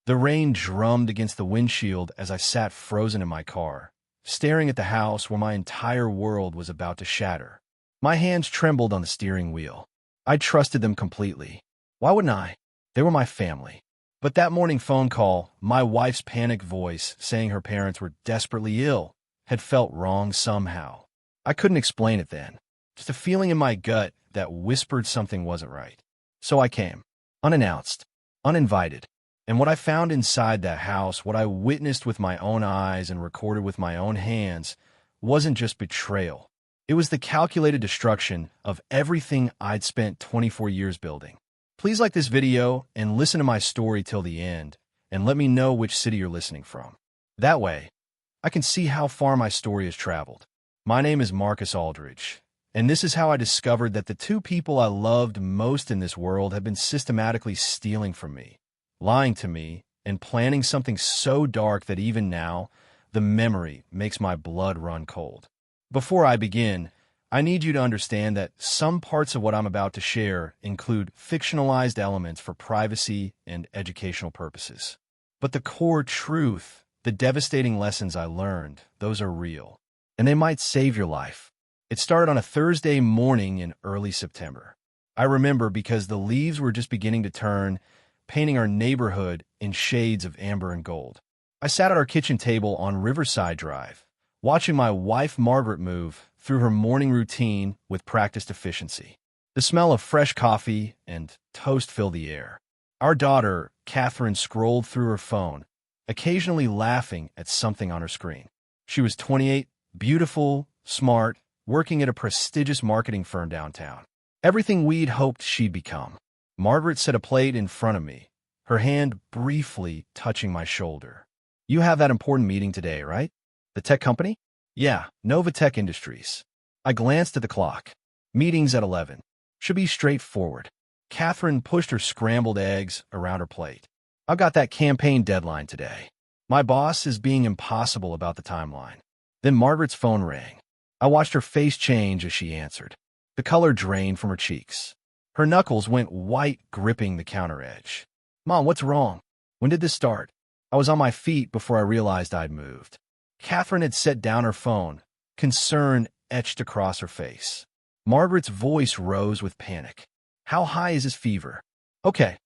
The rain drummed against the windshield as I sat frozen in my car, staring at the house where my entire world was about to shatter. My hands trembled on the steering wheel. I trusted them completely. Why wouldn't I? They were my family. But that morning phone call, my wife's panicked voice saying her parents were desperately ill, had felt wrong somehow. I couldn't explain it then. Just a feeling in my gut that whispered something wasn't right. So I came, unannounced, uninvited. And what I found inside that house, what I witnessed with my own eyes and recorded with my own hands, wasn't just betrayal. It was the calculated destruction of everything I'd spent 24 years building. Please like this video and listen to my story till the end, and let me know which city you're listening from. That way, I can see how far my story has traveled. My name is Marcus Aldridge, and this is how I discovered that the two people I loved most in this world had been systematically stealing from me, lying to me, and planning something so dark that even now, the memory makes my blood run cold. Before I begin, I need you to understand that some parts of what I'm about to share include fictionalized elements for privacy and educational purposes. But the core truth, the devastating lessons I learned, those are real, and they might save your life. It started on a Thursday morning in early September. I remember because the leaves were just beginning to turn, painting our neighborhood in shades of amber and gold. I sat at our kitchen table on Riverside Drive, watching my wife Margaret move through her morning routine with practiced efficiency. The smell of fresh coffee and toast filled the air. Our daughter, Catherine, scrolled through her phone, occasionally laughing at something on her screen. She was 28, beautiful, smart, working at a prestigious marketing firm downtown. Everything we'd hoped she'd become. Margaret set a plate in front of me, her hand briefly touching my shoulder. "You have that important meeting today, right? The tech company?" "Yeah, Nova Tech Industries." I glanced at the clock. "Meeting's at 11. Should be straightforward." Catherine pushed her scrambled eggs around her plate. "I've got that campaign deadline today. My boss is being impossible about the timeline." Then Margaret's phone rang. I watched her face change as she answered. The color drained from her cheeks. Her knuckles went white, gripping the counter edge. "Mom, what's wrong? When did this start?" I was on my feet before I realized I'd moved. Catherine had set down her phone, concern etched across her face. Margaret's voice rose with panic. "How high is his fever?" Okay,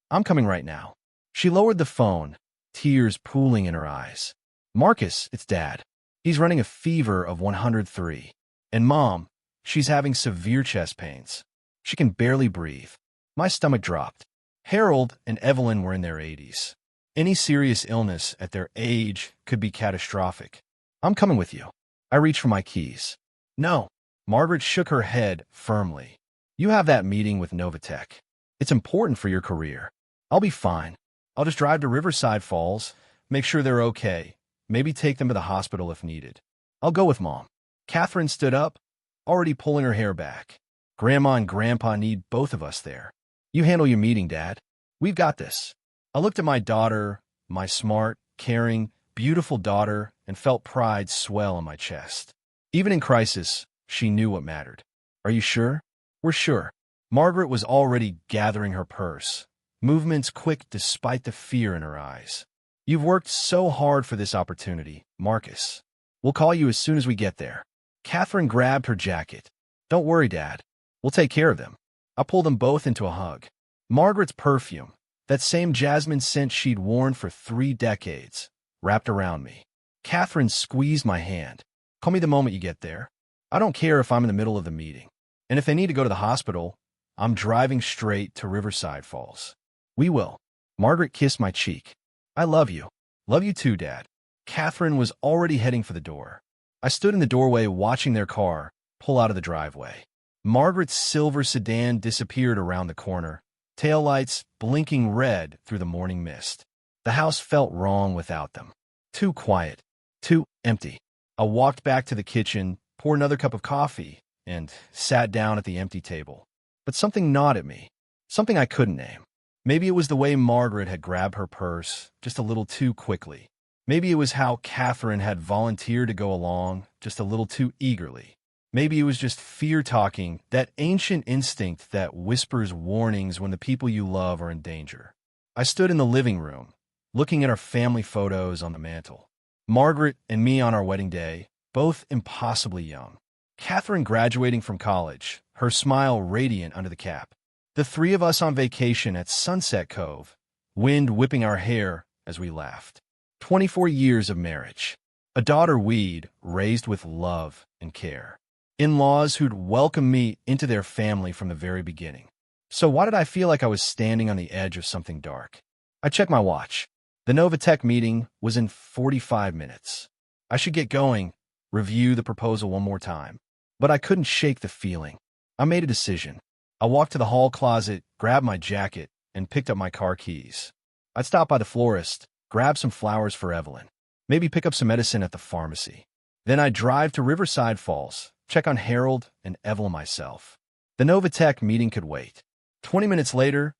I'm coming right now." She lowered the phone, tears pooling in her eyes. "Marcus, it's Dad. He's running a fever of 103. And Mom, she's having severe chest pains. She can barely breathe." My stomach dropped. Harold and Evelyn were in their 80s. Any serious illness at their age could be catastrophic. "I'm coming with you." I reached for my keys. "No." Margaret shook her head firmly. "You have that meeting with Novatech. It's important for your career." "I'll be fine. I'll just drive to Riverside Falls, make sure they're okay, maybe take them to the hospital if needed. I'll go with Mom." Catherine stood up, already pulling her hair back. "Grandma and Grandpa need both of us there. You handle your meeting, Dad. We've got this." I looked at my daughter, my smart, caring, beautiful daughter, and felt pride swell in my chest. Even in crisis, she knew what mattered. "Are you sure?" "We're sure." Margaret was already gathering her purse, movements quick despite the fear in her eyes. "You've worked so hard for this opportunity, Marcus. We'll call you as soon as we get there." Catherine grabbed her jacket. "Don't worry, Dad. We'll take care of them." I pulled them both into a hug. Margaret's perfume, that same jasmine scent she'd worn for 3 decades, wrapped around me. Catherine squeezed my hand. "Call me the moment you get there. I don't care if I'm in the middle of the meeting. And if they need to go to the hospital, I'm driving straight to Riverside Falls." "We will." Margaret kissed my cheek. "I love you." "Love you too, Dad." Catherine was already heading for the door. I stood in the doorway watching their car pull out of the driveway. Margaret's silver sedan disappeared around the corner, taillights blinking red through the morning mist. The house felt wrong without them. Too quiet, too empty. I walked back to the kitchen, poured another cup of coffee, and sat down at the empty table. But something gnawed at me, something I couldn't name. Maybe it was the way Margaret had grabbed her purse just a little too quickly. Maybe it was how Catherine had volunteered to go along just a little too eagerly. Maybe it was just fear talking, that ancient instinct that whispers warnings when the people you love are in danger. I stood in the living room, looking at our family photos on the mantel. Margaret and me on our wedding day, both impossibly young. Catherine graduating from college, her smile radiant under the cap. The three of us on vacation at Sunset Cove, wind whipping our hair as we laughed. 24 years of marriage. A daughter we'd raised with love and care. In-laws who'd welcomed me into their family from the very beginning. So why did I feel like I was standing on the edge of something dark? I checked my watch. The Novatech meeting was in 45 minutes. I should get going, review the proposal one more time. But I couldn't shake the feeling. I made a decision. I walked to the hall closet, grabbed my jacket, and picked up my car keys. I'd stop by the florist, grab some flowers for Evelyn, maybe pick up some medicine at the pharmacy. Then I'd drive to Riverside Falls, check on Harold and Evelyn myself. The Novatech meeting could wait. 20 minutes later,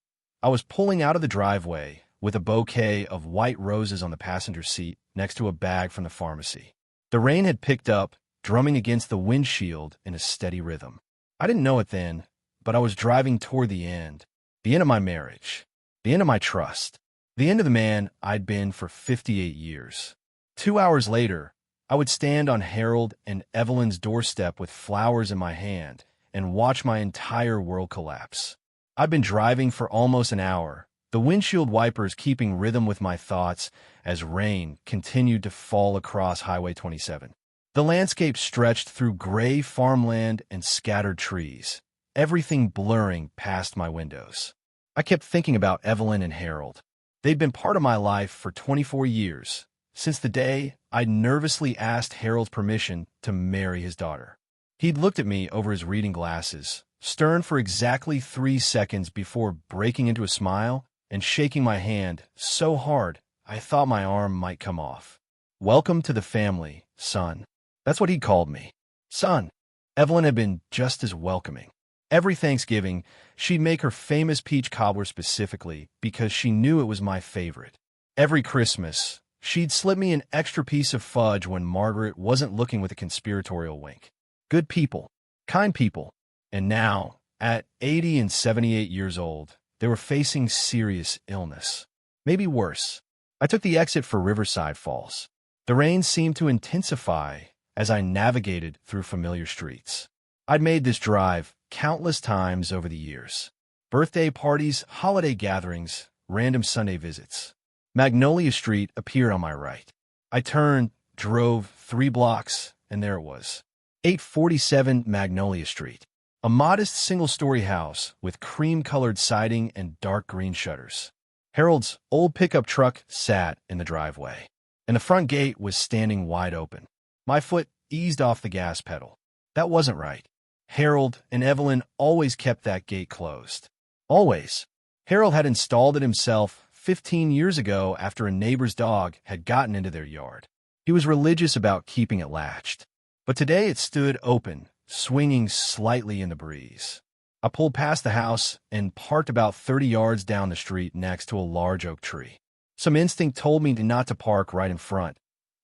I was pulling out of the driveway with a bouquet of white roses on the passenger seat next to a bag from the pharmacy. The rain had picked up, drumming against the windshield in a steady rhythm. I didn't know it then, but I was driving toward the end of my marriage, the end of my trust, the end of the man I'd been for 58 years. 2 hours later, I would stand on Harold and Evelyn's doorstep with flowers in my hand and watch my entire world collapse. I'd been driving for almost an hour, the windshield wipers keeping rhythm with my thoughts as rain continued to fall across Highway 27. The landscape stretched through gray farmland and scattered trees, everything blurring past my windows. I kept thinking about Evelyn and Harold. They'd been part of my life for 24 years, since the day I'd nervously asked Harold's permission to marry his daughter. He'd looked at me over his reading glasses, stern for exactly 3 seconds before breaking into a smile and shaking my hand so hard I thought my arm might come off. "Welcome to the family, son." That's what he called me. Son. Evelyn had been just as welcoming. Every Thanksgiving, she'd make her famous peach cobbler specifically because she knew it was my favorite. Every Christmas, she'd slip me an extra piece of fudge when Margaret wasn't looking with a conspiratorial wink. Good people. Kind people. And now, at 80 and 78 years old, they were facing serious illness. Maybe worse. I took the exit for Riverside Falls. The rain seemed to intensify as I navigated through familiar streets. I'd made this drive countless times over the years. Birthday parties, holiday gatherings, random Sunday visits. Magnolia Street appeared on my right. I turned, drove 3 blocks, and there it was. 847 Magnolia Street. A modest single-story house with cream-colored siding and dark green shutters. Harold's old pickup truck sat in the driveway, and the front gate was standing wide open. My foot eased off the gas pedal. That wasn't right. Harold and Evelyn always kept that gate closed. Always. Harold had installed it himself 15 years ago after a neighbor's dog had gotten into their yard. He was religious about keeping it latched. But today it stood open, swinging slightly in the breeze. I pulled past the house and parked about 30 yards down the street next to a large oak tree. Some instinct told me not to park right in front,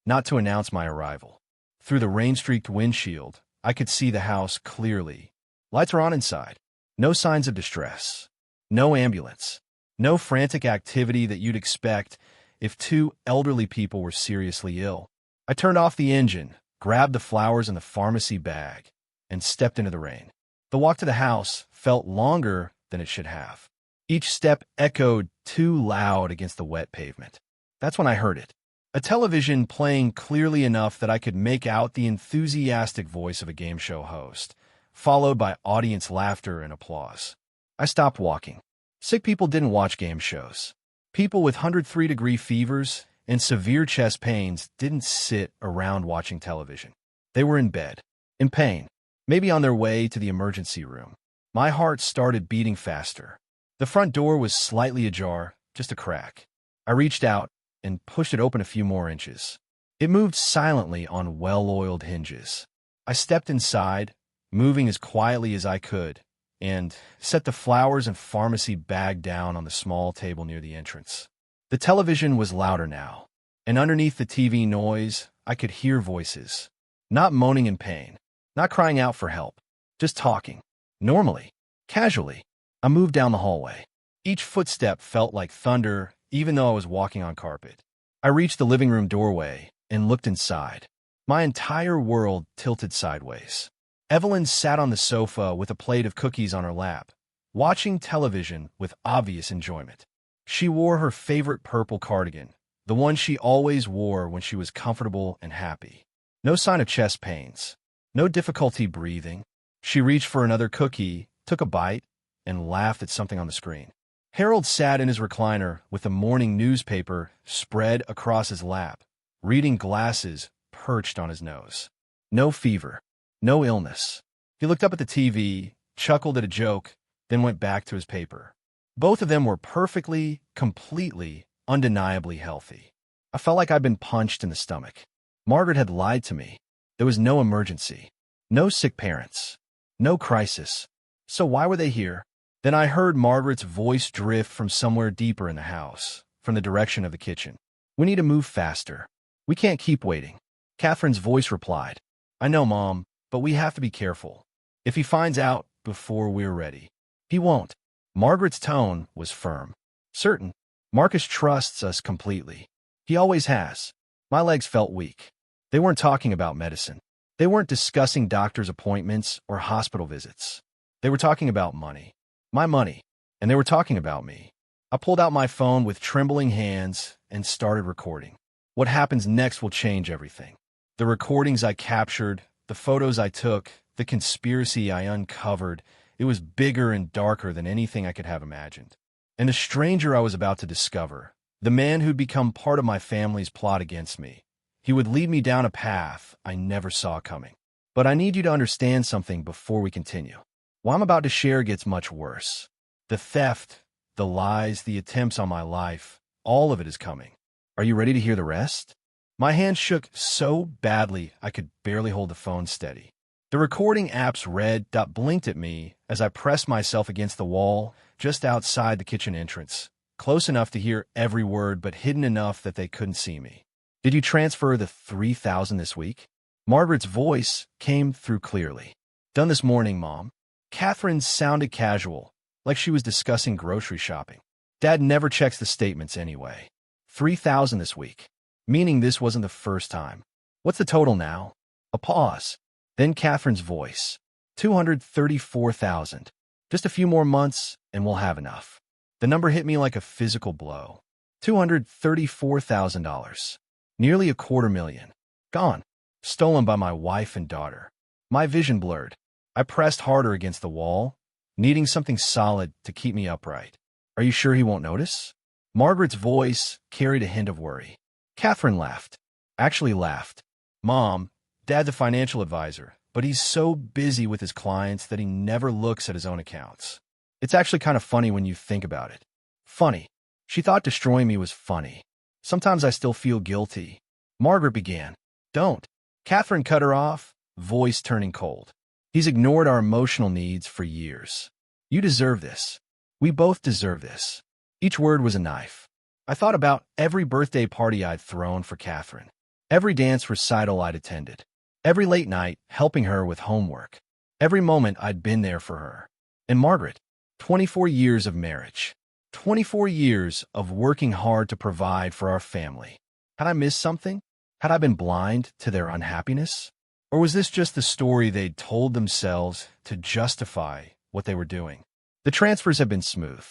not to announce my arrival. Through the rain-streaked windshield, I could see the house clearly. Lights were on inside. No signs of distress. No ambulance. No frantic activity that you'd expect if 2 elderly people were seriously ill. I turned off the engine, grabbed the flowers in the pharmacy bag, and stepped into the rain. The walk to the house felt longer than it should have. Each step echoed too loud against the wet pavement. That's when I heard it. A television playing clearly enough that I could make out the enthusiastic voice of a game show host, followed by audience laughter and applause. I stopped walking. Sick people didn't watch game shows. People with 103-degree fevers and severe chest pains didn't sit around watching television. They were in bed, in pain, maybe on their way to the emergency room. My heart started beating faster. The front door was slightly ajar, just a crack. I reached out and pushed it open a few more inches. It moved silently on well-oiled hinges. I stepped inside, moving as quietly as I could, and set the flowers and pharmacy bag down on the small table near the entrance. The television was louder now, and underneath the TV noise, I could hear voices. Not moaning in pain, not crying out for help, just talking. Normally, casually. I moved down the hallway. Each footstep felt like thunder, even though I was walking on carpet. I reached the living room doorway and looked inside. My entire world tilted sideways. Evelyn sat on the sofa with a plate of cookies on her lap, watching television with obvious enjoyment. She wore her favorite purple cardigan, the one she always wore when she was comfortable and happy. No sign of chest pains, no difficulty breathing. She reached for another cookie, took a bite, and laughed at something on the screen. Harold sat in his recliner with a morning newspaper spread across his lap, reading glasses perched on his nose. No fever, no illness. He looked up at the TV, chuckled at a joke, then went back to his paper. Both of them were perfectly, completely, undeniably healthy. I felt like I'd been punched in the stomach. Margaret had lied to me. There was no emergency, no sick parents, no crisis. So why were they here? Then I heard Margaret's voice drift from somewhere deeper in the house, from the direction of the kitchen. We need to move faster. We can't keep waiting. Catherine's voice replied, I know, Mom, but we have to be careful. If he finds out before we're ready. He won't. Margaret's tone was firm. Certain. Marcus trusts us completely. He always has. My legs felt weak. They weren't talking about medicine. They weren't discussing doctor's appointments or hospital visits. They were talking about money. My money. And they were talking about me. I pulled out my phone with trembling hands and started recording. What happens next will change everything. The recordings I captured, the photos I took, the conspiracy I uncovered, it was bigger and darker than anything I could have imagined. And the stranger I was about to discover, the man who'd become part of my family's plot against me, he would lead me down a path I never saw coming. But I need you to understand something before we continue. What I'm about to share gets much worse. The theft, the lies, the attempts on my life, all of it is coming. Are you ready to hear the rest? My hand shook so badly I could barely hold the phone steady. The recording app's red dot blinked at me as I pressed myself against the wall just outside the kitchen entrance, close enough to hear every word but hidden enough that they couldn't see me. Did you transfer the $3,000 this week? Margaret's voice came through clearly. Done this morning, Mom. Catherine sounded casual, like she was discussing grocery shopping. Dad never checks the statements anyway. $3,000 this week, meaning this wasn't the first time. What's the total now? A pause. Then Catherine's voice. $234,000. Just a few more months, and we'll have enough. The number hit me like a physical blow. $234,000. Nearly $250,000. Gone. Stolen by my wife and daughter. My vision blurred. I pressed harder against the wall, needing something solid to keep me upright. Are you sure he won't notice? Margaret's voice carried a hint of worry. Catherine laughed. Actually laughed. Mom, Dad's a financial advisor, but he's so busy with his clients that he never looks at his own accounts. It's actually kind of funny when you think about it. Funny. She thought destroying me was funny. Sometimes I still feel guilty. Margaret began. Don't. Catherine cut her off, voice turning cold. He's ignored our emotional needs for years. You deserve this. We both deserve this. Each word was a knife. I thought about every birthday party I'd thrown for Catherine, every dance recital I'd attended, every late night helping her with homework, every moment I'd been there for her. And Margaret, 24 years of marriage, 24 years of working hard to provide for our family. Had I missed something? Had I been blind to their unhappiness? Or was this just the story they'd told themselves to justify what they were doing? The transfers have been smooth.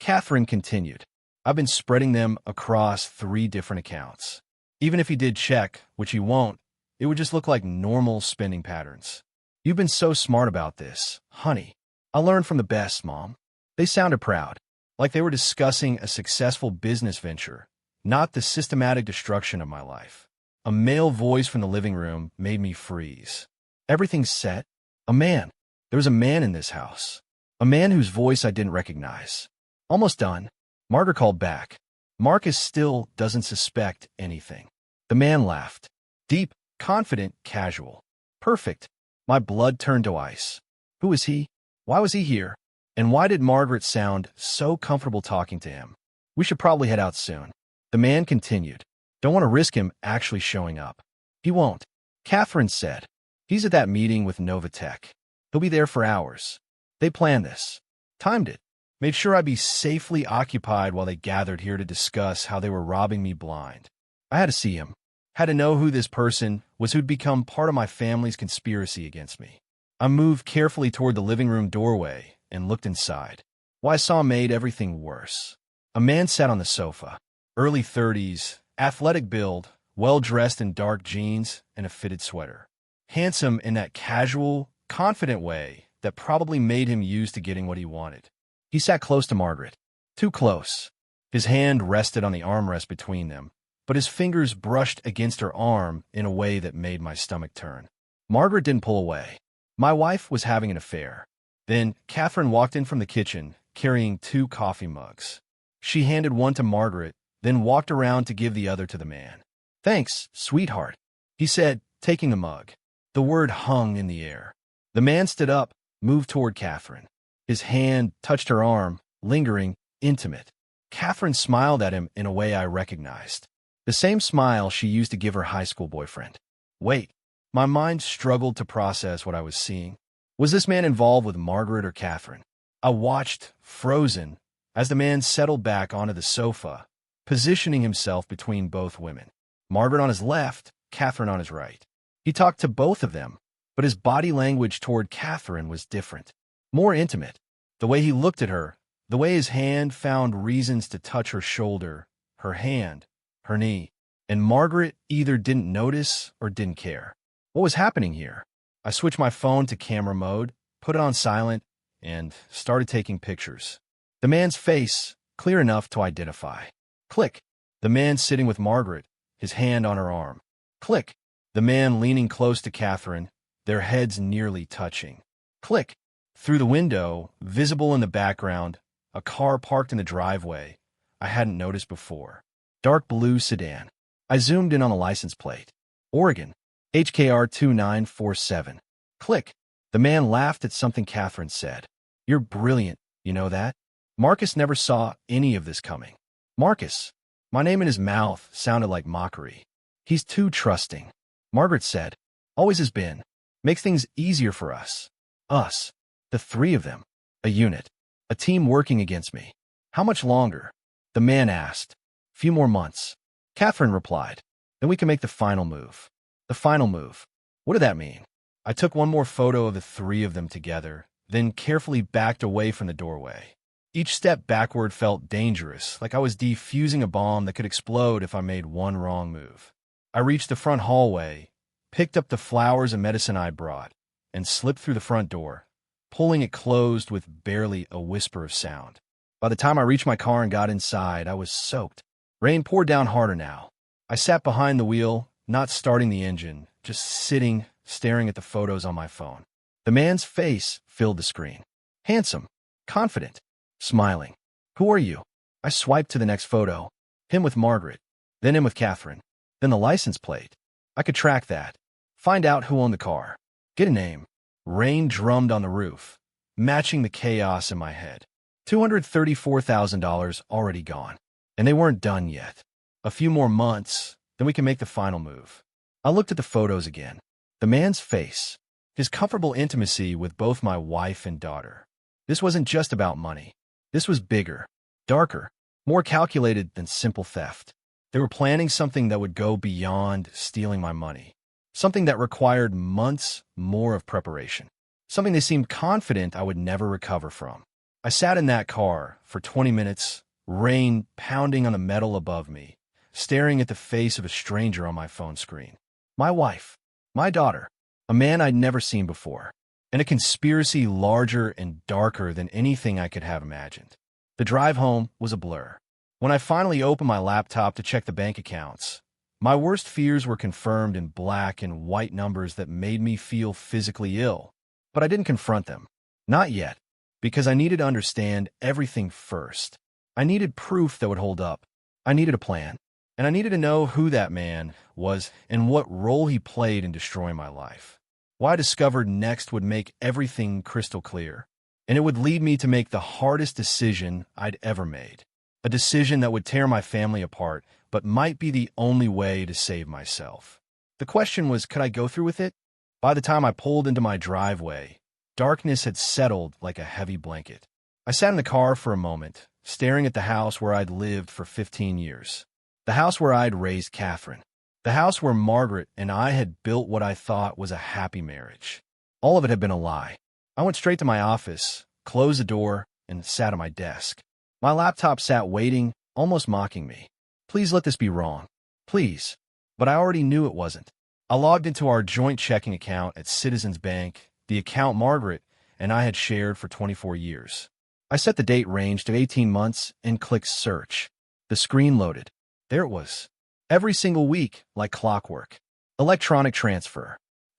Catherine continued. I've been spreading them across 3 different accounts. Even if he did check, which he won't, it would just look like normal spending patterns. You've been so smart about this, honey. I learned from the best, Mom. They sounded proud, like they were discussing a successful business venture, not the systematic destruction of my life. A male voice from the living room made me freeze. Everything's set. A man. There was a man in this house. A man whose voice I didn't recognize. Almost done. Margaret called back. Marcus still doesn't suspect anything. The man laughed. Deep, confident, casual. Perfect. My blood turned to ice. Who is he? Why was he here? And why did Margaret sound so comfortable talking to him? We should probably head out soon. The man continued. Don't want to risk him actually showing up. He won't. Catherine said. He's at that meeting with Novatech. He'll be there for hours. They planned this. Timed it. Made sure I'd be safely occupied while they gathered here to discuss how they were robbing me blind. I had to see him. Had to know who this person was who'd become part of my family's conspiracy against me. I moved carefully toward the living room doorway and looked inside. What I saw made everything worse. A man sat on the sofa, early 30s, athletic build, well-dressed in dark jeans and a fitted sweater. Handsome in that casual, confident way that probably made him used to getting what he wanted. He sat close to Margaret. Too close. His hand rested on the armrest between them, but his fingers brushed against her arm in a way that made my stomach turn. Margaret didn't pull away. My wife was having an affair. Then Catherine walked in from the kitchen, carrying 2 coffee mugs. She handed one to Margaret, then walked around to give the other to the man. "Thanks, sweetheart," he said, taking the mug. The word hung in the air. The man stood up, moved toward Catherine. His hand touched her arm, lingering, intimate. Catherine smiled at him in a way I recognized. The same smile she used to give her high school boyfriend. Wait, my mind struggled to process what I was seeing. Was this man involved with Margaret or Catherine? I watched, frozen, as the man settled back onto the sofa, positioning himself between both women. Margaret on his left, Catherine on his right. He talked to both of them, but his body language toward Catherine was different, more intimate. The way he looked at her, the way his hand found reasons to touch her shoulder, her hand, her knee, and Margaret either didn't notice or didn't care. What was happening here? I switched my phone to camera mode, put it on silent, and started taking pictures. The man's face, clear enough to identify. Click. The man sitting with Margaret, his hand on her arm. Click. The man leaning close to Catherine, their heads nearly touching. Click. Through the window, visible in the background, a car parked in the driveway I hadn't noticed before. Dark blue sedan. I zoomed in on the license plate. Oregon. HKR 2947. Click. The man laughed at something Catherine said. "You're brilliant, you know that?" Marcus never saw any of this coming. Marcus. My name in his mouth sounded like mockery. "He's too trusting," Margaret said. "Always has been. Makes things easier for us. Us. The 3 of them. A unit. A team working against me." "How much longer?" the man asked. "Few more months." Catherine replied. "Then we can make the final move." The final move. What did that mean? I took one more photo of the 3 of them together, then carefully backed away from the doorway. Each step backward felt dangerous, like I was defusing a bomb that could explode if I made one wrong move. I reached the front hallway, picked up the flowers and medicine I brought, and slipped through the front door, pulling it closed with barely a whisper of sound. By the time I reached my car and got inside, I was soaked. Rain poured down harder now. I sat behind the wheel, not starting the engine, just sitting, staring at the photos on my phone. The man's face filled the screen. Handsome, confident, smiling. "Who are you?" I swiped to the next photo. Him with Margaret, then him with Catherine, then the license plate. I could track that, find out who owned the car, get a name. Rain drummed on the roof, matching the chaos in my head. $234,000 already gone, and they weren't done yet. A few more months, then we can make the final move. I looked at the photos again. The man's face, his comfortable intimacy with both my wife and daughter. This wasn't just about money. This was bigger, darker, more calculated than simple theft. They were planning something that would go beyond stealing my money, something that required months more of preparation, something they seemed confident I would never recover from. I sat in that car for 20 minutes, rain pounding on the metal above me, staring at the face of a stranger on my phone screen. My wife, my daughter, a man I'd never seen before, and a conspiracy larger and darker than anything I could have imagined. The drive home was a blur. When I finally opened my laptop to check the bank accounts, my worst fears were confirmed in black and white numbers that made me feel physically ill. But I didn't confront them. Not yet, because I needed to understand everything first. I needed proof that would hold up. I needed a plan. And I needed to know who that man was and what role he played in destroying my life. What I discovered next would make everything crystal clear, and it would lead me to make the hardest decision I'd ever made. A decision that would tear my family apart, but might be the only way to save myself. The question was, could I go through with it? By the time I pulled into my driveway, darkness had settled like a heavy blanket. I sat in the car for a moment, staring at the house where I'd lived for 15 years. The house where I'd raised Catherine. The house where Margaret and I had built what I thought was a happy marriage. All of it had been a lie. I went straight to my office, closed the door, and sat at my desk. My laptop sat waiting, almost mocking me. Please let this be wrong. Please. But I already knew it wasn't. I logged into our joint checking account at Citizens Bank, the account Margaret and I had shared for 24 years. I set the date range to 18 months and clicked search. The screen loaded. There it was. Every single week, like clockwork. Electronic transfer.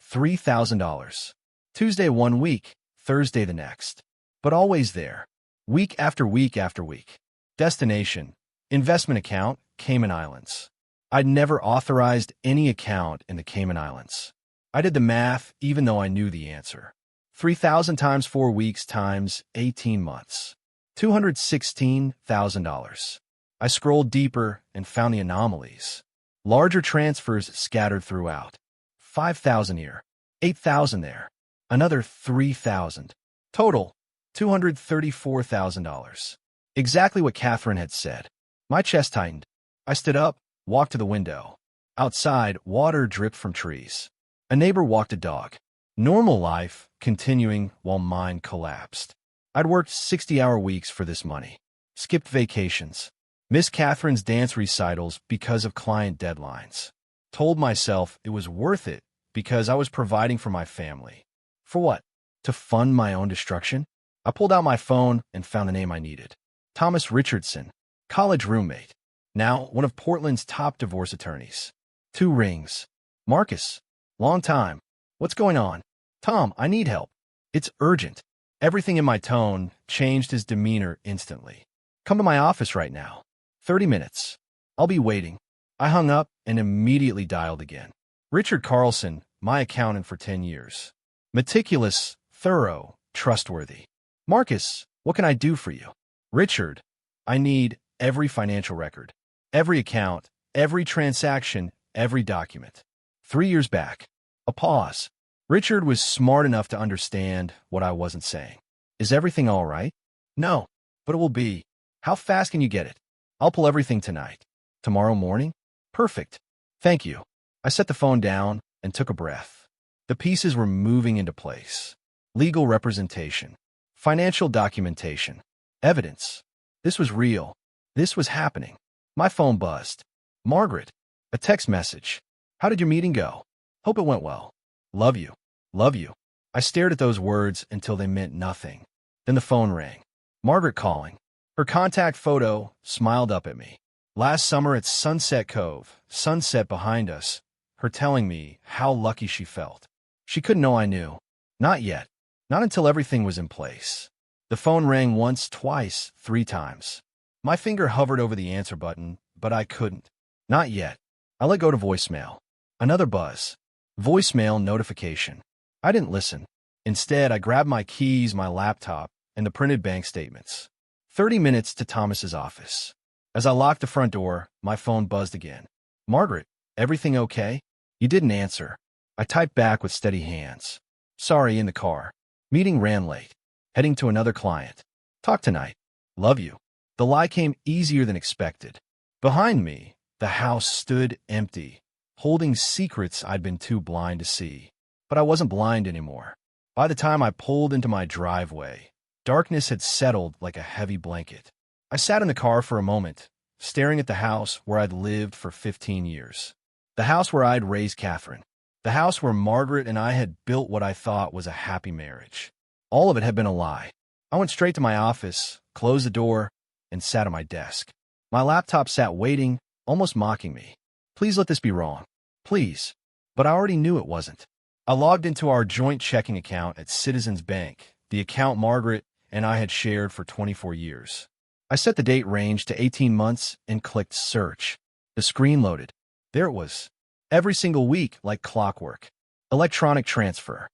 $3,000. Tuesday 1 week, Thursday the next. But always there. Week after week after week. Destination. Investment account, Cayman Islands. I'd never authorized any account in the Cayman Islands. I did the math even though I knew the answer. 3,000 times 4 weeks times 18 months. $216,000. I scrolled deeper and found the anomalies. Larger transfers scattered throughout. 5,000 here, 8,000 there, another 3,000. Total, $234,000. Exactly what Catherine had said. My chest tightened. I stood up, walked to the window. Outside, water dripped from trees. A neighbor walked a dog. Normal life continuing while mine collapsed. I'd worked 60-hour weeks for this money. Skipped vacations. Missed Catherine's dance recitals because of client deadlines. Told myself it was worth it because I was providing for my family. For what? To fund my own destruction? I pulled out my phone and found the name I needed. Thomas Richardson, college roommate. Now one of Portland's top divorce attorneys. 2 rings. Marcus, long time. What's going on? Tom, I need help. It's urgent. Everything in my tone changed his demeanor instantly. Come to my office right now. 30 minutes. I'll be waiting. I hung up and immediately dialed again. Richard Carlson, my accountant for 10 years. Meticulous, thorough, trustworthy. Marcus, what can I do for you? Richard, I need every financial record, every account, every transaction, every document. 3 years back. A pause. Richard was smart enough to understand what I wasn't saying. Is everything all right? No, but it will be. How fast can you get it? I'll pull everything tonight. Tomorrow morning? Perfect. Thank you. I set the phone down and took a breath. The pieces were moving into place. Legal representation. Financial documentation. Evidence. This was real. This was happening. My phone buzzed. Margaret. A text message. How did your meeting go? Hope it went well. Love you. Love you. I stared at those words until they meant nothing. Then the phone rang. Margaret calling. Her contact photo smiled up at me. Last summer at Sunset Cove, sunset behind us, her telling me how lucky she felt. She couldn't know I knew. Not yet. Not until everything was in place. The phone rang once, twice, 3 times. My finger hovered over the answer button, but I couldn't. Not yet. I let go to voicemail. Another buzz. Voicemail notification. I didn't listen. Instead, I grabbed my keys, my laptop, and the printed bank statements. 30 minutes to Thomas's office. As I locked the front door, my phone buzzed again. Margaret, everything okay? You didn't answer. I typed back with steady hands. Sorry, in the car. Meeting ran late. Heading to another client. Talk tonight. Love you. The lie came easier than expected. Behind me, the house stood empty, holding secrets I'd been too blind to see. But I wasn't blind anymore. By the time I pulled into my driveway, darkness had settled like a heavy blanket. I sat in the car for a moment, staring at the house where I'd lived for 15 years. The house where I'd raised Catherine. The house where Margaret and I had built what I thought was a happy marriage. All of it had been a lie. I went straight to my office, closed the door, and sat at my desk. My laptop sat waiting, almost mocking me. Please let this be wrong. Please. But I already knew it wasn't. I logged into our joint checking account at Citizens Bank, the account Margaret and I had shared for 24 years. I set the date range to 18 months and clicked search. The screen loaded. There it was. Every single week, like clockwork. Electronic transfer.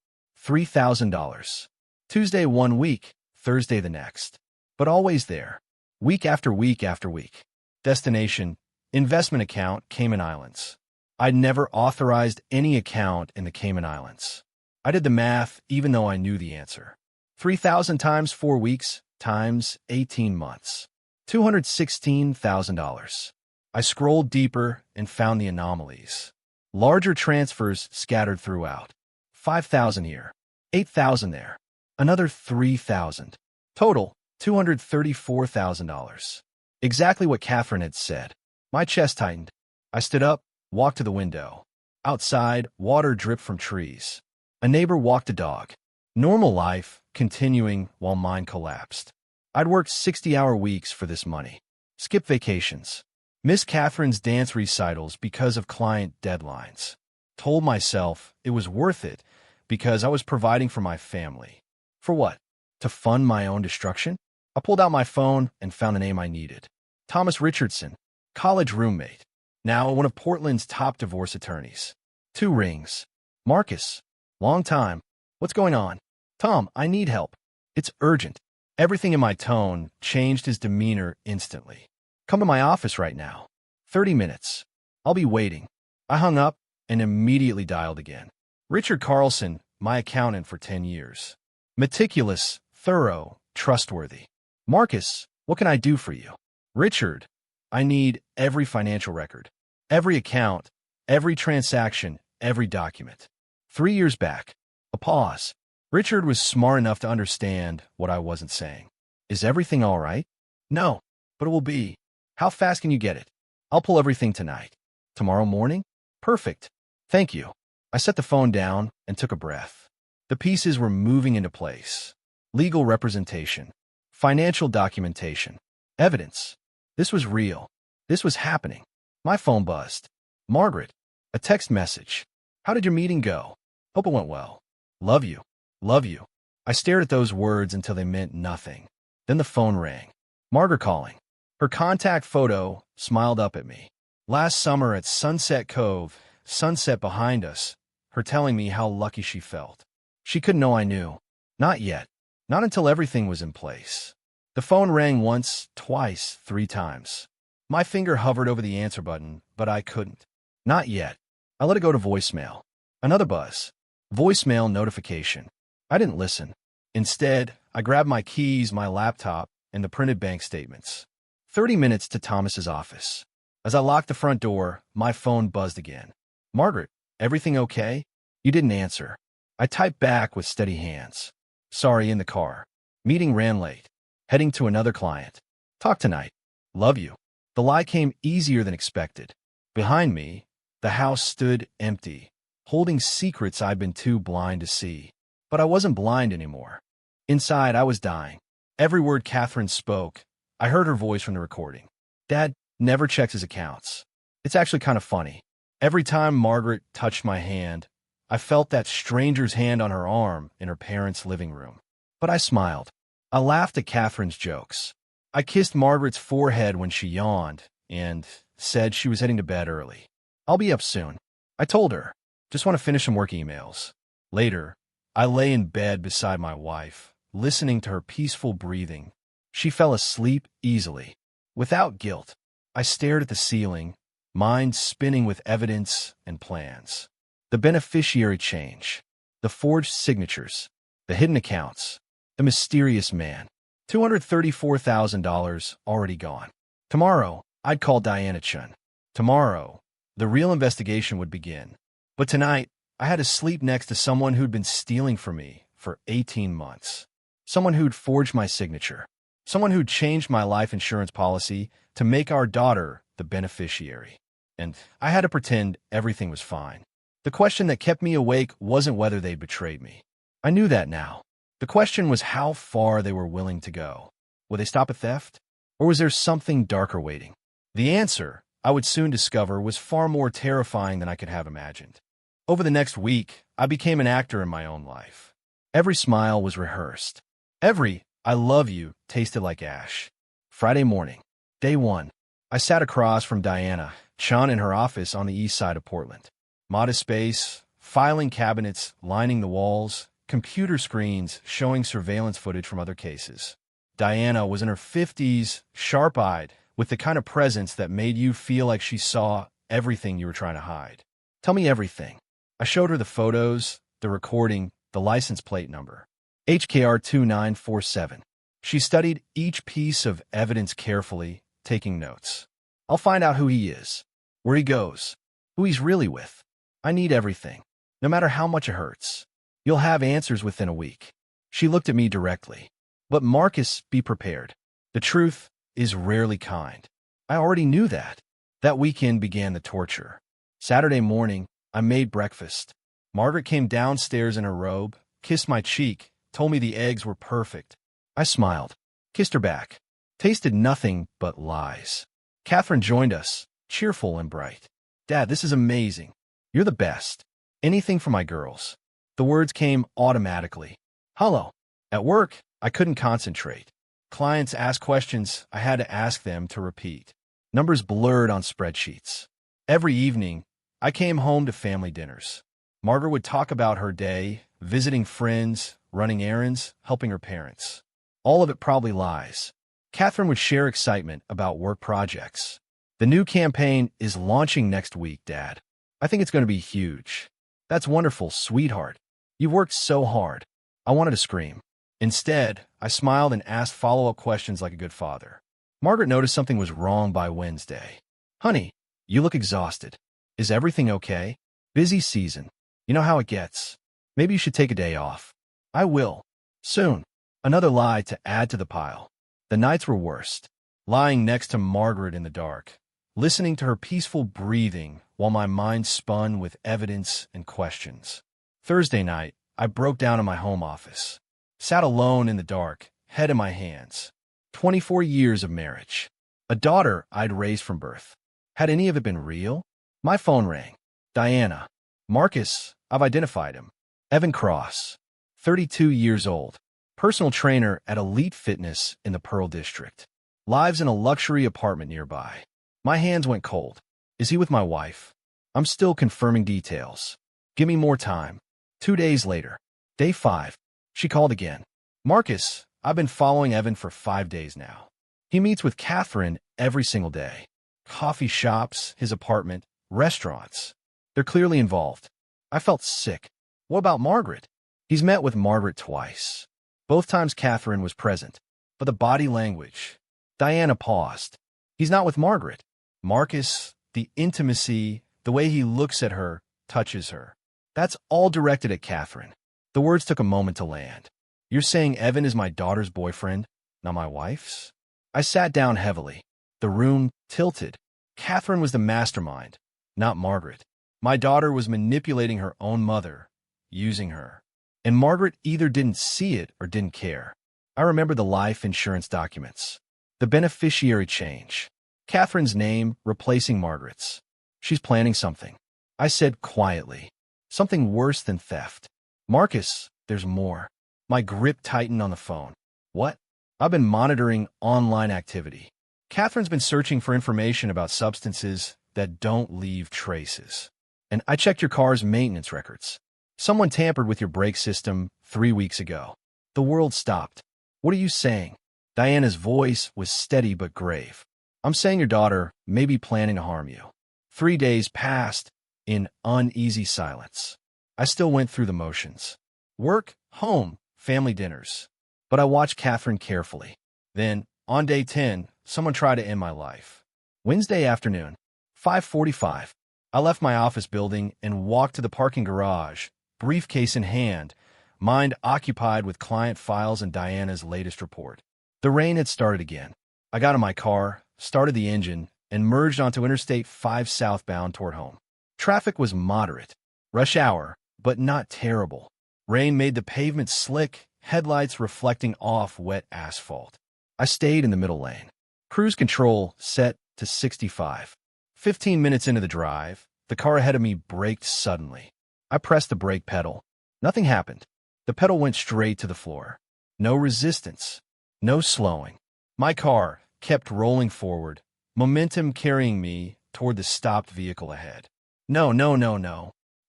$3,000. Tuesday 1 week, Thursday the next. But always there. Week after week after week. Destination. Investment account, Cayman Islands. I'd never authorized any account in the Cayman Islands. I did the math even though I knew the answer. 3,000 times 4 weeks times 18 months. $216,000. I scrolled deeper and found the anomalies. Larger transfers scattered throughout. 5,000 here, 8,000 there, another 3,000. Total, $234,000. Exactly what Catherine had said. My chest tightened. I stood up, walked to the window. Outside, water dripped from trees. A neighbor walked a dog. Normal life, continuing while mine collapsed. I'd worked 60-hour weeks for this money. Skip vacations. Miss Catherine's dance recitals because of client deadlines. Told myself it was worth it because I was providing for my family. For what? To fund my own destruction? I pulled out my phone and found the name I needed. Thomas Richardson, college roommate. Now one of Portland's top divorce attorneys. 2 rings. Marcus, long time. What's going on? Tom, I need help. It's urgent. Everything in my tone changed his demeanor instantly. Come to my office right now. 30 minutes. I'll be waiting. I hung up and immediately dialed again. Richard Carlson, my accountant for 10 years. Meticulous, thorough, trustworthy. Marcus, what can I do for you? Richard, I need every financial record, every account, every transaction, every document. 3 years back. A pause. Richard was smart enough to understand what I wasn't saying. Is everything all right? No, but it will be. How fast can you get it? I'll pull everything tonight. Tomorrow morning? Perfect. Thank you. I set the phone down and took a breath. The pieces were moving into place. Legal representation. Financial documentation. Evidence. This was real. This was happening. My phone buzzed. Margaret. A text message. How did your meeting go? Hope it went well. Love you. Love you. I stared at those words until they meant nothing. Then the phone rang. Margaret calling. Her contact photo smiled up at me. Last summer at Sunset Cove, sunset behind us, her telling me how lucky she felt. She couldn't know I knew. Not yet. Not until everything was in place. The phone rang once, twice, 3 times. My finger hovered over the answer button, but I couldn't. Not yet. I let it go to voicemail. Another buzz. Voicemail notification. I didn't listen. Instead, I grabbed my keys, my laptop, and the printed bank statements. 30 minutes to Thomas's office. As I locked the front door, my phone buzzed again. Margaret, everything okay? You didn't answer. I typed back with steady hands. Sorry, in the car. Meeting ran late. Heading to another client. Talk tonight. Love you. The lie came easier than expected. Behind me, the house stood empty, holding secrets I'd been too blind to see. But I wasn't blind anymore. Inside, I was dying. Every word Catherine spoke, I heard her voice from the recording. Dad never checks his accounts. It's actually kind of funny. Every time Margaret touched my hand, I felt that stranger's hand on her arm in her parents' living room. But I smiled. I laughed at Catherine's jokes. I kissed Margaret's forehead when she yawned and said she was heading to bed early. I'll be up soon. I told her. Just want to finish some work emails. Later, I lay in bed beside my wife, listening to her peaceful breathing. She fell asleep easily. Without guilt, I stared at the ceiling, mind spinning with evidence and plans. The beneficiary change, the forged signatures, the hidden accounts, the mysterious man. $234,000 already gone. Tomorrow, I'd call Diana Chun. Tomorrow, the real investigation would begin. But tonight, I had to sleep next to someone who'd been stealing from me for 18 months. Someone who'd forged my signature. Someone who'd changed my life insurance policy to make our daughter the beneficiary. And I had to pretend everything was fine. The question that kept me awake wasn't whether they'd betrayed me. I knew that now. The question was how far they were willing to go. Would they stop at theft? Or was there something darker waiting? The answer, I would soon discover, was far more terrifying than I could have imagined. Over the next week, I became an actor in my own life. Every smile was rehearsed. Every "I love you" tasted like ash. Friday morning, day 1. I sat across from Diana Chun in her office on the east side of Portland. Modest space, filing cabinets lining the walls, computer screens showing surveillance footage from other cases. Diana was in her 50s, sharp-eyed, with the kind of presence that made you feel like she saw everything you were trying to hide. Tell me everything. I showed her the photos, the recording, the license plate number. HKR 2947. She studied each piece of evidence carefully, taking notes. I'll find out who he is, where he goes, who he's really with. I need everything, no matter how much it hurts. You'll have answers within a week. She looked at me directly. But Marcus, be prepared. The truth is rarely kind. I already knew that. That weekend began the torture. Saturday morning, I made breakfast. Margaret came downstairs in her robe, kissed my cheek, told me the eggs were perfect. I smiled, kissed her back. Tasted nothing but lies. Catherine joined us, cheerful and bright. Dad, this is amazing. You're the best. Anything for my girls. The words came automatically. Hello. At work, I couldn't concentrate. Clients asked questions I had to ask them to repeat. Numbers blurred on spreadsheets. Every evening, I came home to family dinners. Margaret would talk about her day, visiting friends, running errands, helping her parents. All of it probably lies. Catherine would share excitement about work projects. The new campaign is launching next week, Dad. I think it's going to be huge. That's wonderful, sweetheart. You've worked so hard. I wanted to scream. Instead, I smiled and asked follow-up questions like a good father. Margaret noticed something was wrong by Wednesday. Honey, you look exhausted. Is everything okay? Busy season. You know how it gets. Maybe you should take a day off. I will. Soon. Another lie to add to the pile. The nights were worst. Lying next to Margaret in the dark, listening to her peaceful breathing while my mind spun with evidence and questions. Thursday night, I broke down in my home office. Sat alone in the dark, head in my hands. 24 years of marriage. A daughter I'd raised from birth. Had any of it been real? My phone rang. Diana. Marcus, I've identified him. Evan Cross. 32 years old. Personal trainer at Elite Fitness in the Pearl District. Lives in a luxury apartment nearby. My hands went cold. Is he with my wife? I'm still confirming details. Give me more time. 2 days later. Day 5. She called again. Marcus, I've been following Evan for 5 days now. He meets with Catherine every single day. Coffee shops, his apartment, restaurants. They're clearly involved. I felt sick. What about Margaret? He's met with Margaret twice. Both times Catherine was present. But the body language. Diana paused. He's not with Margaret. Marcus, the intimacy, the way he looks at her, touches her. That's all directed at Catherine. The words took a moment to land. You're saying Evan is my daughter's boyfriend, not my wife's? I sat down heavily. The room tilted. Catherine was the mastermind, not Margaret. My daughter was manipulating her own mother, using her. And Margaret either didn't see it or didn't care. I remember the life insurance documents. The beneficiary change. Catherine's name replacing Margaret's. She's planning something. I said quietly. Something worse than theft. Marcus, there's more. My grip tightened on the phone. What? I've been monitoring online activity. Catherine's been searching for information about substances that don't leave traces. And I checked your car's maintenance records. Someone tampered with your brake system 3 weeks ago. The world stopped. What are you saying? Diana's voice was steady but grave. I'm saying your daughter may be planning to harm you. 3 days passed in uneasy silence. I still went through the motions. Work, home, family dinners. But I watched Catherine carefully. Then, on day 10, someone tried to end my life. Wednesday afternoon, 5:45. I left my office building and walked to the parking garage, briefcase in hand, mind occupied with client files and Diana's latest report. The rain had started again. I got in my car, started the engine, and merged onto Interstate 5 southbound toward home. Traffic was moderate. Rush hour, but not terrible. Rain made the pavement slick, headlights reflecting off wet asphalt. I stayed in the middle lane. Cruise control set to 65. 15 minutes into the drive, the car ahead of me braked suddenly. I pressed the brake pedal. Nothing happened. The pedal went straight to the floor. No resistance. No slowing. My car kept rolling forward, momentum carrying me toward the stopped vehicle ahead. No.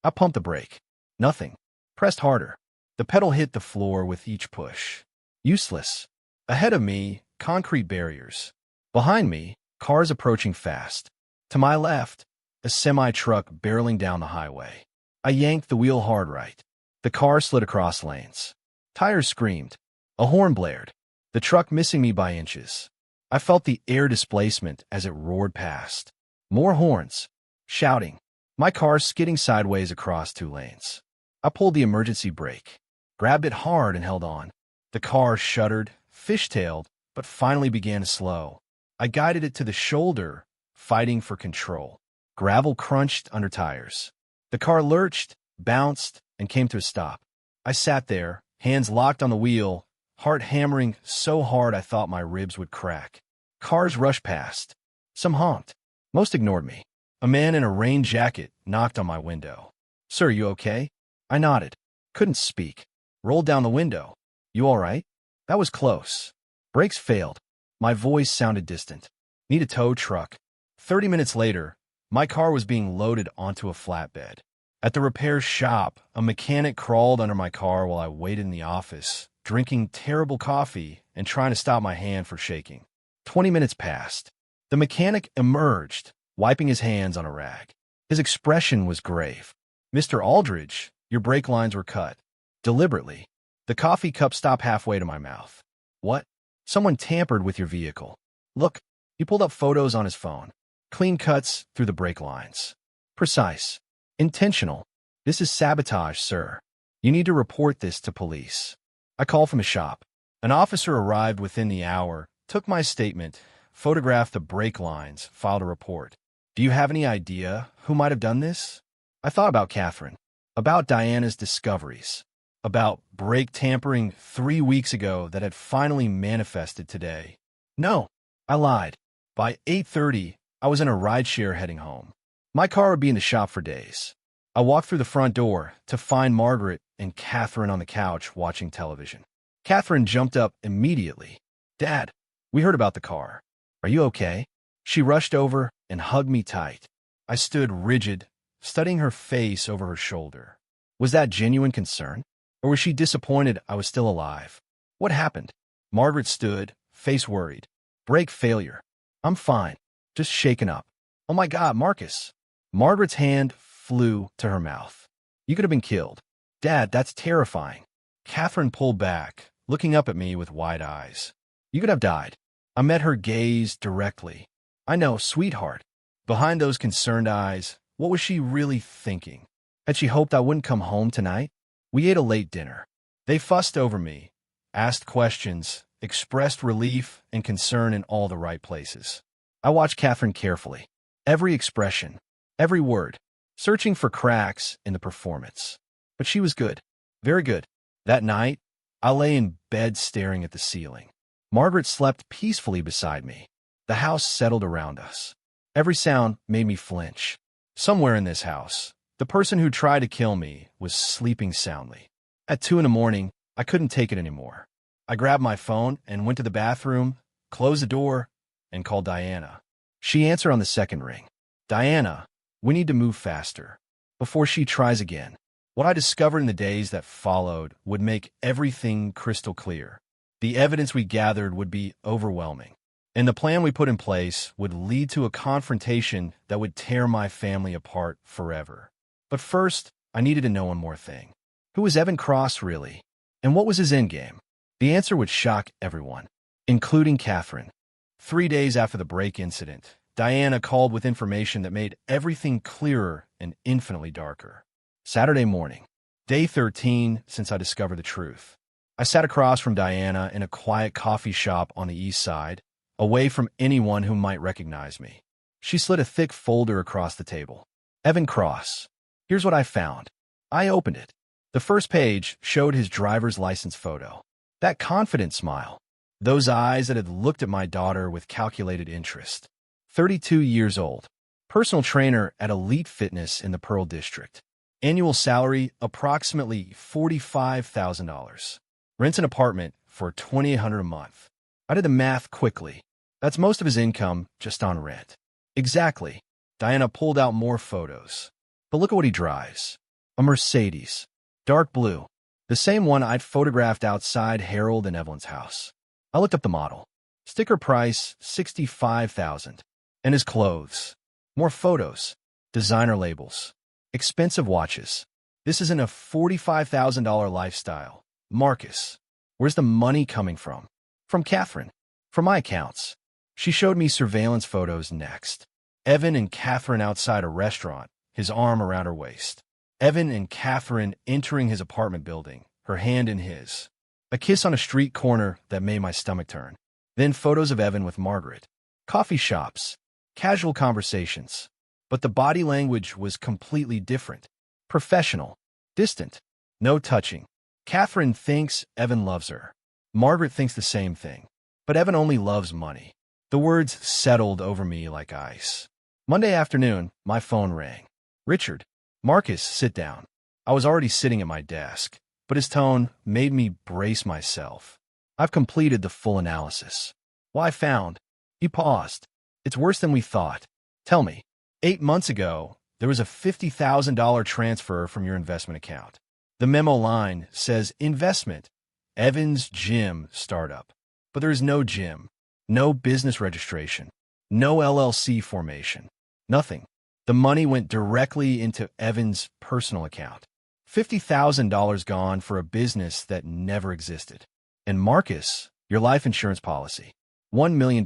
I pumped the brake. Nothing. Pressed harder. The pedal hit the floor with each push. Useless. Ahead of me, concrete barriers. Behind me, cars approaching fast. To my left, a semi-truck barreling down the highway. I yanked the wheel hard right. The car slid across lanes. Tires screamed. A horn blared. the truck missing me by inches. I felt the air displacement as it roared past. More horns. Shouting. My car skidding sideways across 2 lanes. I pulled the emergency brake, grabbed it hard and held on. The car shuddered, fishtailed, but finally began to slow. I guided it to the shoulder, fighting for control. Gravel crunched under tires. The car lurched, bounced, and came to a stop. I sat there, hands locked on the wheel, heart hammering so hard I thought my ribs would crack. Cars rushed past. Some honked. Most ignored me. A man in a rain jacket knocked on my window. "Sir, you okay?" I nodded. Couldn't speak. Rolled down the window. "You all right?" That was close. Brakes failed. My voice sounded distant. "Need a tow truck." 30 minutes later, my car was being loaded onto a flatbed. At the repair shop, a mechanic crawled under my car while I waited in the office, drinking terrible coffee and trying to stop my hand from shaking. 20 minutes passed. The mechanic emerged, wiping his hands on a rag. His expression was grave. "Mr. Aldridge, your brake lines were cut." Deliberately. The coffee cup stopped halfway to my mouth. "What?" "Someone tampered with your vehicle. Look." He pulled up photos on his phone. Clean cuts through the brake lines. Precise. Intentional. "This is sabotage, sir. You need to report this to police." I called from a shop. An officer arrived within the hour, took my statement, photographed the brake lines, filed a report. "Do you have any idea who might have done this?" I thought about Catherine, about Diana's discoveries, about brake tampering 3 weeks ago that had finally manifested today. No, I lied. By 8:30, I was in a rideshare heading home. My car would be in the shop for days. I walked through the front door to find Margaret and Catherine on the couch watching television. Catherine jumped up immediately. "Dad, we heard about the car. Are you okay?" She rushed over and hugged me tight. I stood rigid, studying her face over her shoulder. Was that genuine concern? Or was she disappointed I was still alive? What happened? Margaret stood, face worried. "Brake failure." "I'm fine, just shaken up." "Oh my God, Marcus." Margaret's hand flew to her mouth. "You could have been killed." "Dad, that's terrifying." Catherine pulled back, looking up at me with wide eyes. "You could have died." I met her gaze directly. "I know, sweetheart." Behind those concerned eyes, what was she really thinking? Had she hoped I wouldn't come home tonight? We ate a late dinner. They fussed over me, asked questions, expressed relief and concern in all the right places. I watched Catherine carefully. Every expression, every word, searching for cracks in the performance. But she was good. Very good. That night, I lay in bed staring at the ceiling. Margaret slept peacefully beside me. The house settled around us. Every sound made me flinch. Somewhere in this house, the person who tried to kill me was sleeping soundly. At 2 a.m, I couldn't take it anymore. I grabbed my phone and went to the bathroom, closed the door, and called Diana. She answered on the second ring. "Diana, we need to move faster." Before she tries again. What I discovered in the days that followed would make everything crystal clear. The evidence we gathered would be overwhelming, and the plan we put in place would lead to a confrontation that would tear my family apart forever. But first, I needed to know one more thing. Who was Evan Cross really? And what was his endgame? The answer would shock everyone, including Catherine. 3 days after the brake incident, Diana called with information that made everything clearer and infinitely darker. Saturday morning, day 13 since I discovered the truth. I sat across from Diana in a quiet coffee shop on the east side, away from anyone who might recognize me. She slid a thick folder across the table. "Evan Cross. Here's what I found." I opened it. The first page showed his driver's license photo. That confident smile. Those eyes that had looked at my daughter with calculated interest. 32 years old. Personal trainer at Elite Fitness in the Pearl District. Annual salary approximately $45,000. Rents an apartment for $2,800 a month. I did the math quickly. That's most of his income just on rent. Exactly. Diana pulled out more photos. But look at what he drives. A Mercedes. Dark blue. The same one I'd photographed outside Harold and Evelyn's house. I looked up the model. Sticker price, $65,000. And his clothes. More photos. Designer labels. Expensive watches. This isn't a $45,000 lifestyle. Marcus, where's the money coming from? From Catherine. From my accounts. She showed me surveillance photos next. Evan and Catherine outside a restaurant, his arm around her waist. Evan and Catherine entering his apartment building, her hand in his. A kiss on a street corner that made my stomach turn. Then photos of Evan with Margaret. Coffee shops. Casual conversations. But the body language was completely different. Professional. Distant. No touching. Catherine thinks Evan loves her. Margaret thinks the same thing. But Evan only loves money. The words settled over me like ice. Monday afternoon, my phone rang. Richard. Marcus, sit down. I was already sitting at my desk, but his tone made me brace myself. I've completed the full analysis. Well, I found. He paused. It's worse than we thought. Tell me. 8 months ago, there was a $50,000 transfer from your investment account. The memo line says investment, Evan's Gym startup. But there is no gym, no business registration, no LLC formation, nothing. The money went directly into Evan's personal account. $50,000 gone for a business that never existed. And Marcus, your life insurance policy, $1 million.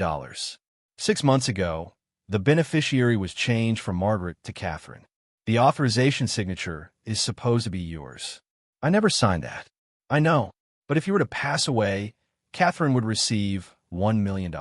6 months ago, the beneficiary was changed from Margaret to Catherine. The authorization signature is supposed to be yours. I never signed that. I know, but if you were to pass away, Catherine would receive $1 million.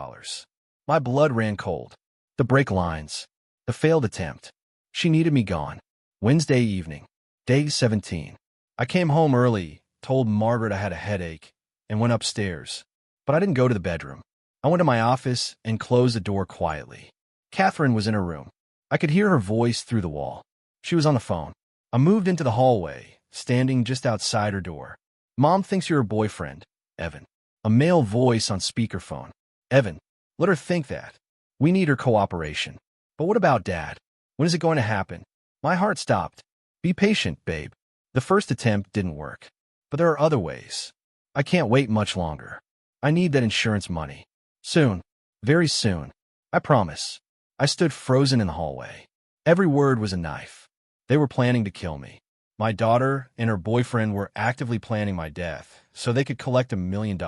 My blood ran cold. The break lines. The failed attempt. She needed me gone. Wednesday evening. Day 17. I came home early, told Margaret I had a headache, and went upstairs. But I didn't go to the bedroom. I went to my office and closed the door quietly. Catherine was in her room. I could hear her voice through the wall. She was on the phone. I moved into the hallway, standing just outside her door. Mom thinks you're her boyfriend, Evan. A male voice on speakerphone. Evan, let her think that. We need her cooperation. But what about Dad? When is it going to happen? My heart stopped. Be patient, babe. The first attempt didn't work. But there are other ways. I can't wait much longer. I need that insurance money. Soon. Very soon. I promise. I stood frozen in the hallway. Every word was a knife. They were planning to kill me. My daughter and her boyfriend were actively planning my death so they could collect $1 million.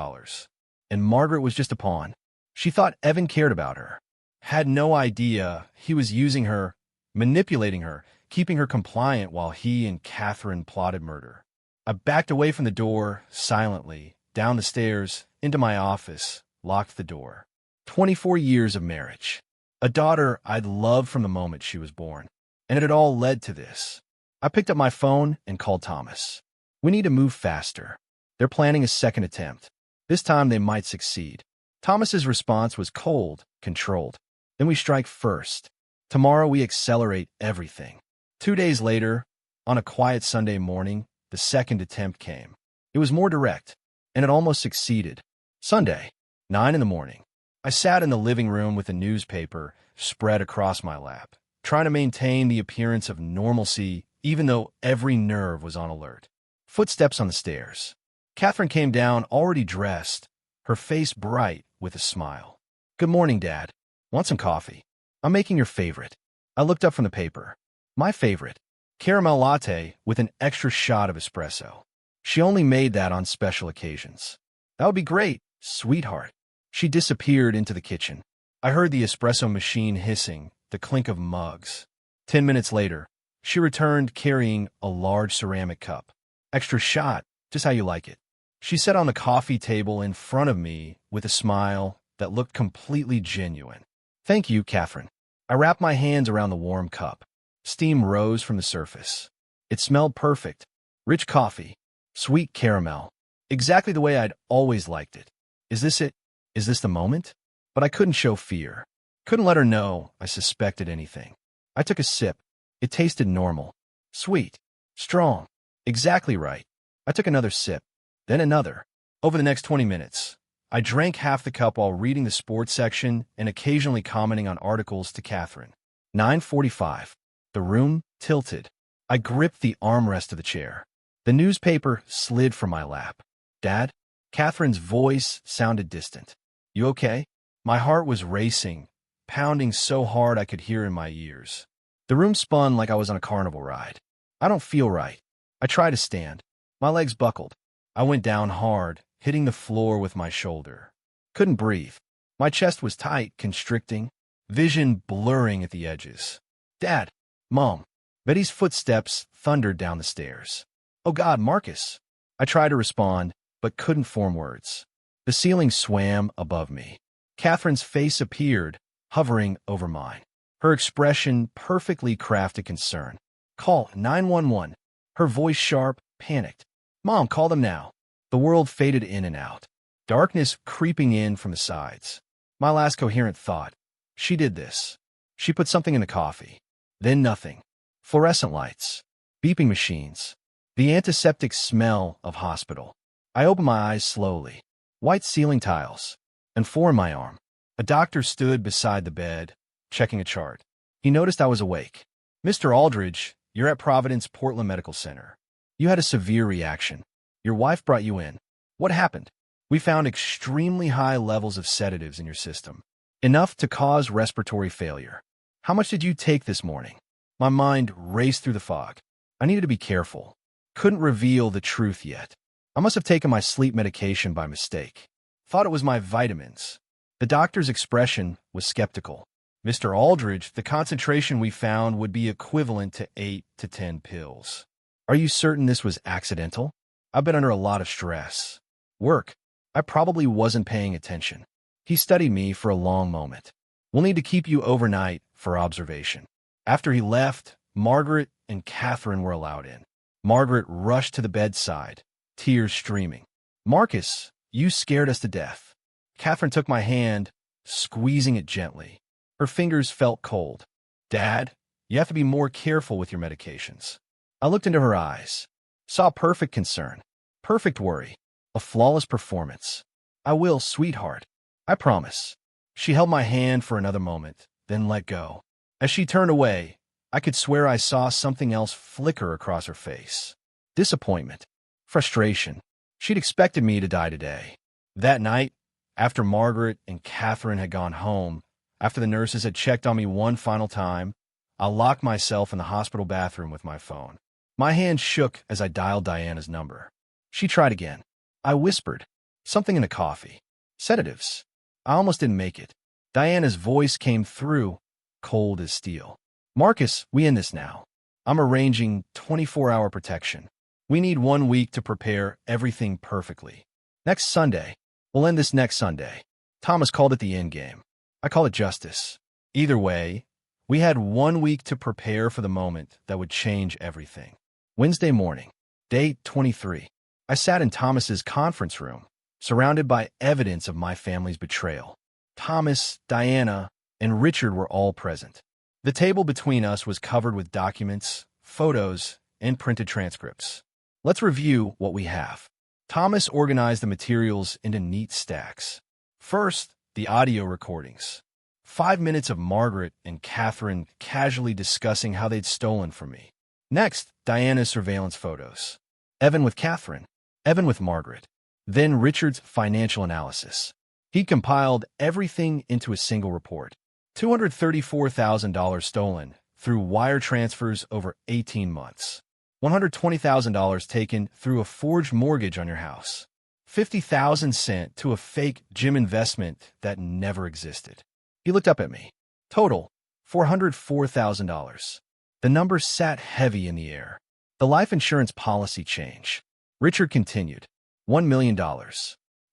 And Margaret was just a pawn. She thought Evan cared about her. Had no idea he was using her, manipulating her, keeping her compliant while he and Catherine plotted murder. I backed away from the door, silently, down the stairs, into my office, locked the door. 24 years of marriage. A daughter I'd loved from the moment she was born. And it had all led to this. I picked up my phone and called Thomas. We need to move faster. They're planning a second attempt. This time they might succeed. Thomas's response was cold, controlled. Then we strike first. Tomorrow we accelerate everything. 2 days later, on a quiet Sunday morning, the second attempt came. It was more direct, and it almost succeeded. Sunday, 9 in the morning. I sat in the living room with a newspaper spread across my lap, trying to maintain the appearance of normalcy even though every nerve was on alert. Footsteps on the stairs. Catherine came down already dressed, her face bright with a smile. Good morning, Dad. Want some coffee? I'm making your favorite. I looked up from the paper. My favorite. Caramel latte with an extra shot of espresso. She only made that on special occasions. That would be great, sweetheart. She disappeared into the kitchen. I heard the espresso machine hissing, the clink of mugs. 10 minutes later, she returned carrying a large ceramic cup. Extra shot, just how you like it. She sat on the coffee table in front of me with a smile that looked completely genuine. Thank you, Catherine. I wrapped my hands around the warm cup. Steam rose from the surface. It smelled perfect. Rich coffee. Sweet caramel. Exactly the way I'd always liked it. Is this it? Is this the moment? But I couldn't show fear. Couldn't let her know I suspected anything. I took a sip. It tasted normal. Sweet. Strong. Exactly right. I took another sip. Then another. Over the next 20 minutes, I drank half the cup while reading the sports section and occasionally commenting on articles to Catherine. 9:45. The room tilted. I gripped the armrest of the chair. The newspaper slid from my lap. Dad? Catherine's voice sounded distant. You okay? My heart was racing, pounding so hard I could hear in my ears. The room spun like I was on a carnival ride. I don't feel right. I tried to stand. My legs buckled. I went down hard, hitting the floor with my shoulder. Couldn't breathe. My chest was tight, constricting, vision blurring at the edges. Dad, Mom. Betty's footsteps thundered down the stairs. Oh God, Marcus. I tried to respond, but couldn't form words. The ceiling swam above me. Catherine's face appeared, hovering over mine. Her expression perfectly crafted concern. Call 911. Her voice sharp, panicked. Mom, call them now. The world faded in and out. Darkness creeping in from the sides. My last coherent thought. She did this. She put something in the coffee. Then nothing. Fluorescent lights. Beeping machines. The antiseptic smell of hospital. I opened my eyes slowly. White ceiling tiles. And four in my arm. A doctor stood beside the bed, checking a chart. He noticed I was awake. Mr. Aldridge, you're at Providence Portland Medical Center. You had a severe reaction. Your wife brought you in. What happened? We found extremely high levels of sedatives in your system. Enough to cause respiratory failure. How much did you take this morning? My mind raced through the fog. I needed to be careful. Couldn't reveal the truth yet. I must have taken my sleep medication by mistake. Thought it was my vitamins. The doctor's expression was skeptical. Mr. Aldridge, the concentration we found would be equivalent to 8 to 10 pills. Are you certain this was accidental? I've been under a lot of stress. Work. I probably wasn't paying attention. He studied me for a long moment. We'll need to keep you overnight for observation. After he left, Margaret and Catherine were allowed in. Margaret rushed to the bedside, tears streaming. Marcus, you scared us to death. Catherine took my hand, squeezing it gently. Her fingers felt cold. Dad, you have to be more careful with your medications. I looked into her eyes, saw perfect concern, perfect worry, a flawless performance. I will, sweetheart. I promise. She held my hand for another moment, then let go. As she turned away, I could swear I saw something else flicker across her face. Disappointment. Frustration. She'd expected me to die today. That night, after Margaret and Catherine had gone home, after the nurses had checked on me one final time, I locked myself in the hospital bathroom with my phone. My hand shook as I dialed Diana's number. She tried again. I whispered, something in the coffee. Sedatives. I almost didn't make it. Diana's voice came through, cold as steel. Marcus, we end this now. I'm arranging 24-hour protection. We need 1 week to prepare everything perfectly. Next Sunday. We'll end this next Sunday. Thomas called it the end game. I call it justice. Either way, we had 1 week to prepare for the moment that would change everything. Wednesday morning, day 23. I sat in Thomas's conference room, surrounded by evidence of my family's betrayal. Thomas, Diana, and Richard were all present. The table between us was covered with documents, photos, and printed transcripts. Let's review what we have. Thomas organized the materials into neat stacks. First, the audio recordings. 5 minutes of Margaret and Catherine casually discussing how they'd stolen from me. Next, Diana's surveillance photos. Evan with Catherine, Evan with Margaret. Then Richard's financial analysis. He compiled everything into a single report. $234,000 stolen through wire transfers over 18 months. $120,000 taken through a forged mortgage on your house. $50,000 sent to a fake gym investment that never existed. He looked up at me. Total, $404,000. The number sat heavy in the air. The life insurance policy change. Richard continued. $1 million.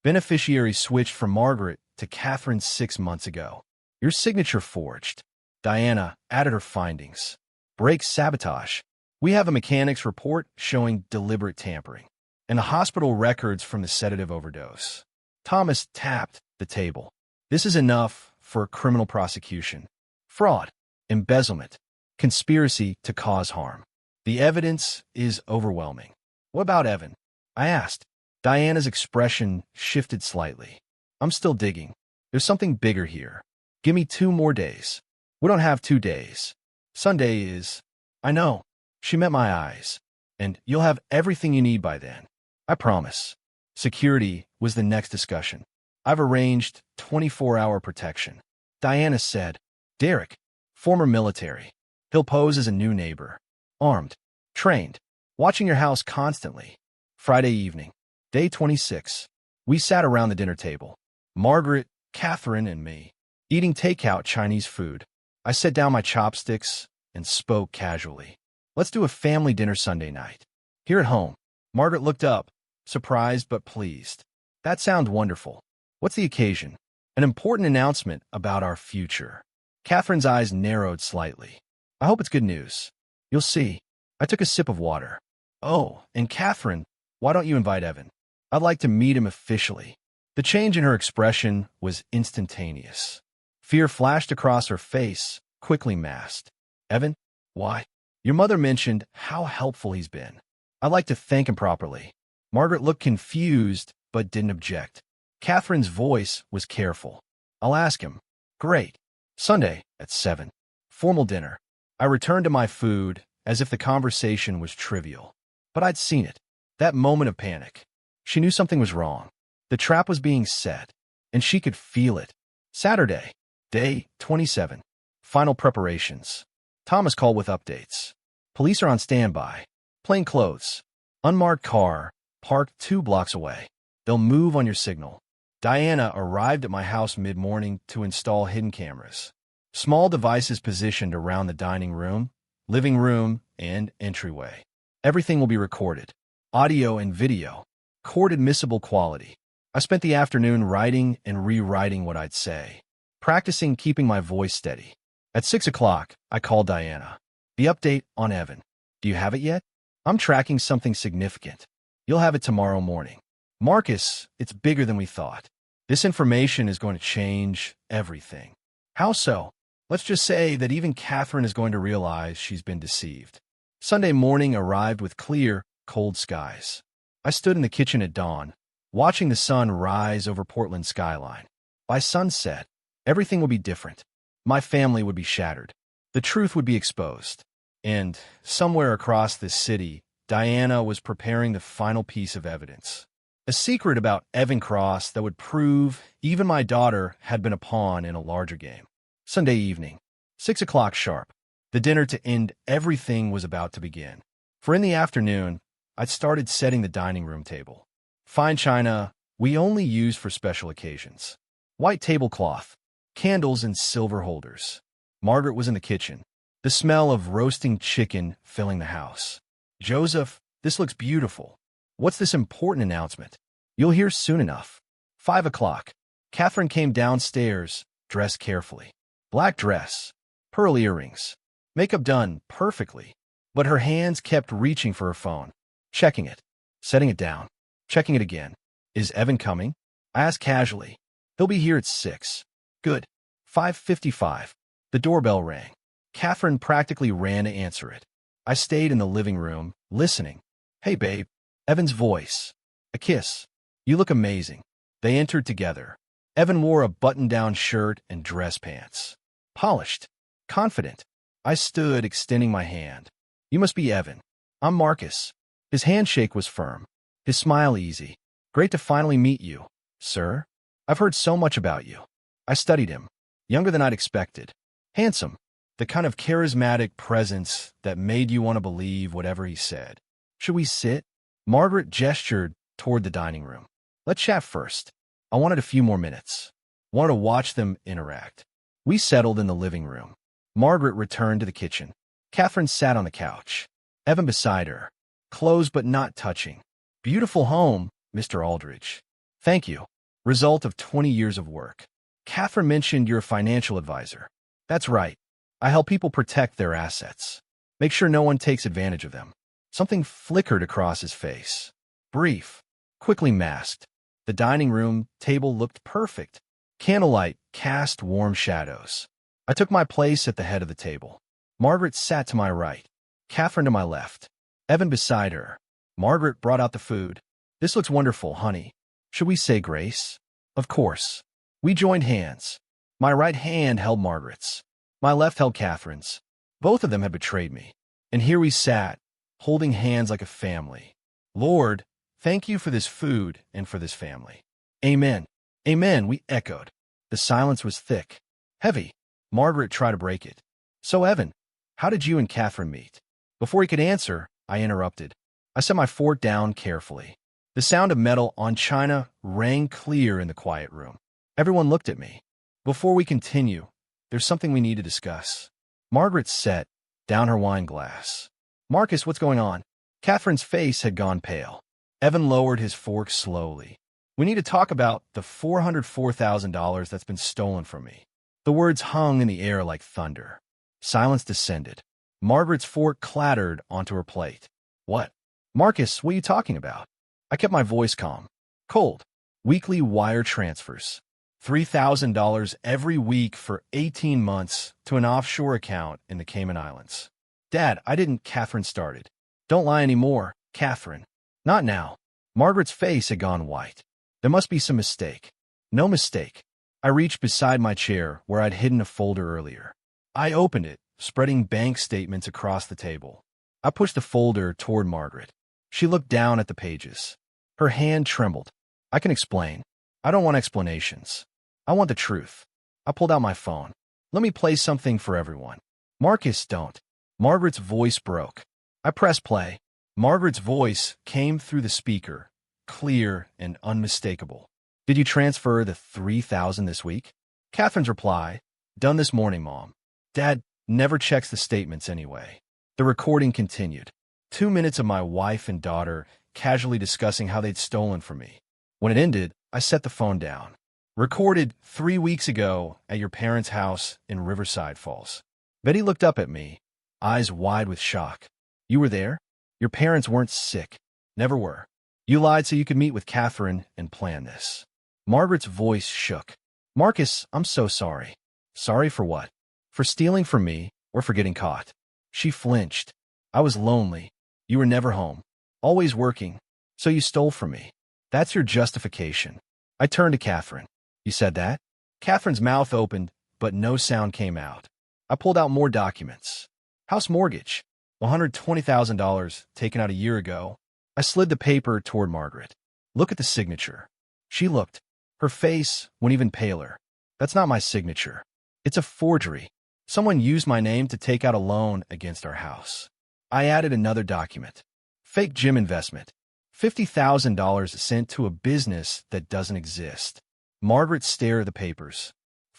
Beneficiary switched from Margaret to Catherine 6 months ago. Your signature forged. Diana added her findings. Brake sabotage. We have a mechanics report showing deliberate tampering. And the hospital records from the sedative overdose. Thomas tapped the table. This is enough for a criminal prosecution. Fraud, embezzlement, conspiracy to cause harm. The evidence is overwhelming. What about Evan? I asked. Diana's expression shifted slightly. I'm still digging. There's something bigger here. Give me 2 more days. We don't have 2 days. Sunday is... I know. She met my eyes. And you'll have everything you need by then. I promise. Security was the next discussion. I've arranged 24-hour protection. Diana said, Derek, former military. He'll pose as a new neighbor. Armed. Trained. Watching your house constantly. Friday evening. Day 26. We sat around the dinner table. Margaret, Catherine, and me, eating takeout Chinese food. I set down my chopsticks and spoke casually. Let's do a family dinner Sunday night. Here at home. Margaret looked up, surprised but pleased. That sounds wonderful. What's the occasion? An important announcement about our future. Catherine's eyes narrowed slightly. I hope it's good news. You'll see. I took a sip of water. Oh, and Catherine, why don't you invite Evan? I'd like to meet him officially. The change in her expression was instantaneous. Fear flashed across her face, quickly masked. Evan? Why? Your mother mentioned how helpful he's been. I'd like to thank him properly. Margaret looked confused, but didn't object. Catherine's voice was careful. I'll ask him. Great. Sunday at 7. Formal dinner. I returned to my food as if the conversation was trivial. But I'd seen it. That moment of panic. She knew something was wrong. The trap was being set, and she could feel it. Saturday, day 27. Final preparations. Thomas called with updates. Police are on standby. Plain clothes. Unmarked car, parked 2 blocks away. They'll move on your signal. Diana arrived at my house mid-morning to install hidden cameras. Small devices positioned around the dining room, living room, and entryway. Everything will be recorded. Audio and video. Court-admissible quality. I spent the afternoon writing and rewriting what I'd say, practicing keeping my voice steady. At 6 o'clock, I called Diana. The update on Evan. Do you have it yet? I'm tracking something significant. You'll have it tomorrow morning. Marcus, it's bigger than we thought. This information is going to change everything. How so? Let's just say that even Catherine is going to realize she's been deceived. Sunday morning arrived with clear, cold skies. I stood in the kitchen at dawn, watching the sun rise over Portland's skyline. By sunset, everything would be different. My family would be shattered. The truth would be exposed. And somewhere across this city, Diana was preparing the final piece of evidence. A secret about Evan Cross that would prove even my daughter had been a pawn in a larger game. Sunday evening, 6 o'clock sharp. The dinner to end everything was about to begin. For in the afternoon, I'd started setting the dining room table. Fine china we only use for special occasions. White tablecloth, candles and silver holders. Margaret was in the kitchen, the smell of roasting chicken filling the house. Joseph, this looks beautiful. What's this important announcement? You'll hear soon enough. 5 o'clock. Catherine came downstairs, dressed carefully. Black dress, pearl earrings, makeup done perfectly. But her hands kept reaching for her phone, checking it, setting it down, checking it again. Is Evan coming? I asked casually. He'll be here at 6. Good. 5:55. The doorbell rang. Catherine practically ran to answer it. I stayed in the living room, listening. Hey, babe. Evan's voice. A kiss. You look amazing. They entered together. Evan wore a button-down shirt and dress pants. Polished. Confident. I stood, extending my hand. You must be Evan. I'm Marcus. His handshake was firm. His smile easy. Great to finally meet you, sir. I've heard so much about you. I studied him. Younger than I'd expected. Handsome. The kind of charismatic presence that made you want to believe whatever he said. Should we sit? Margaret gestured toward the dining room. Let's chat first. I wanted a few more minutes. Wanted to watch them interact. We settled in the living room. Margaret returned to the kitchen. Catherine sat on the couch. Evan beside her. Close but not touching. Beautiful home, Mr. Aldridge. Thank you. Result of 20 years of work. Catherine mentioned you're a financial advisor. That's right. I help people protect their assets. Make sure no one takes advantage of them. Something flickered across his face. Brief. Quickly masked. The dining room table looked perfect. Candlelight cast warm shadows. I took my place at the head of the table. Margaret sat to my right. Catherine to my left. Evan beside her. Margaret brought out the food. This looks wonderful, honey. Should we say grace? Of course. We joined hands. My right hand held Margaret's. My left held Catherine's. Both of them had betrayed me. And here we sat, holding hands like a family. Lord, thank you for this food and for this family. Amen. Amen, we echoed. The silence was thick, heavy. Margaret tried to break it. So, Evan, how did you and Catherine meet? Before he could answer, I interrupted. I set my fork down carefully. The sound of metal on china rang clear in the quiet room. Everyone looked at me. Before we continue, there's something we need to discuss. Margaret set down her wine glass. Marcus, what's going on? Catherine's face had gone pale. Evan lowered his fork slowly. We need to talk about the $404,000 that's been stolen from me. The words hung in the air like thunder. Silence descended. Margaret's fork clattered onto her plate. What? Marcus, what are you talking about? I kept my voice calm. Cold. Weekly wire transfers. $3,000 every week for 18 months to an offshore account in the Cayman Islands. Dad, I didn't. Catherine started. Don't lie anymore, Catherine. Not now. Margaret's face had gone white. There must be some mistake. No mistake. I reached beside my chair where I'd hidden a folder earlier. I opened it, spreading bank statements across the table. I pushed the folder toward Margaret. She looked down at the pages. Her hand trembled. I can explain. I don't want explanations. I want the truth. I pulled out my phone. Let me play something for everyone. Marcus, don't. Margaret's voice broke. I pressed play. Margaret's voice came through the speaker, clear and unmistakable. Did you transfer the $3,000 this week? Catherine's reply, done this morning, Mom. Dad never checks the statements anyway. The recording continued. 2 minutes of my wife and daughter casually discussing how they'd stolen from me. When it ended, I set the phone down. Recorded 3 weeks ago at your parents' house in Riverside Falls. Betty looked up at me, eyes wide with shock. You were there? Your parents weren't sick. Never were. You lied so you could meet with Catherine and plan this. Margaret's voice shook. Marcus, I'm so sorry. Sorry for what? For stealing from me or for getting caught? She flinched. I was lonely. You were never home. Always working. So you stole from me. That's your justification. I turned to Catherine. You said that? Catherine's mouth opened, but no sound came out. I pulled out more documents. House mortgage. $120,000 taken out a year ago. I slid the paper toward Margaret. Look at the signature. She looked. Her face went even paler. That's not my signature. It's a forgery. Someone used my name to take out a loan against our house. I added another document. Fake gym investment. $50,000 sent to a business that doesn't exist. Margaret stared at the papers.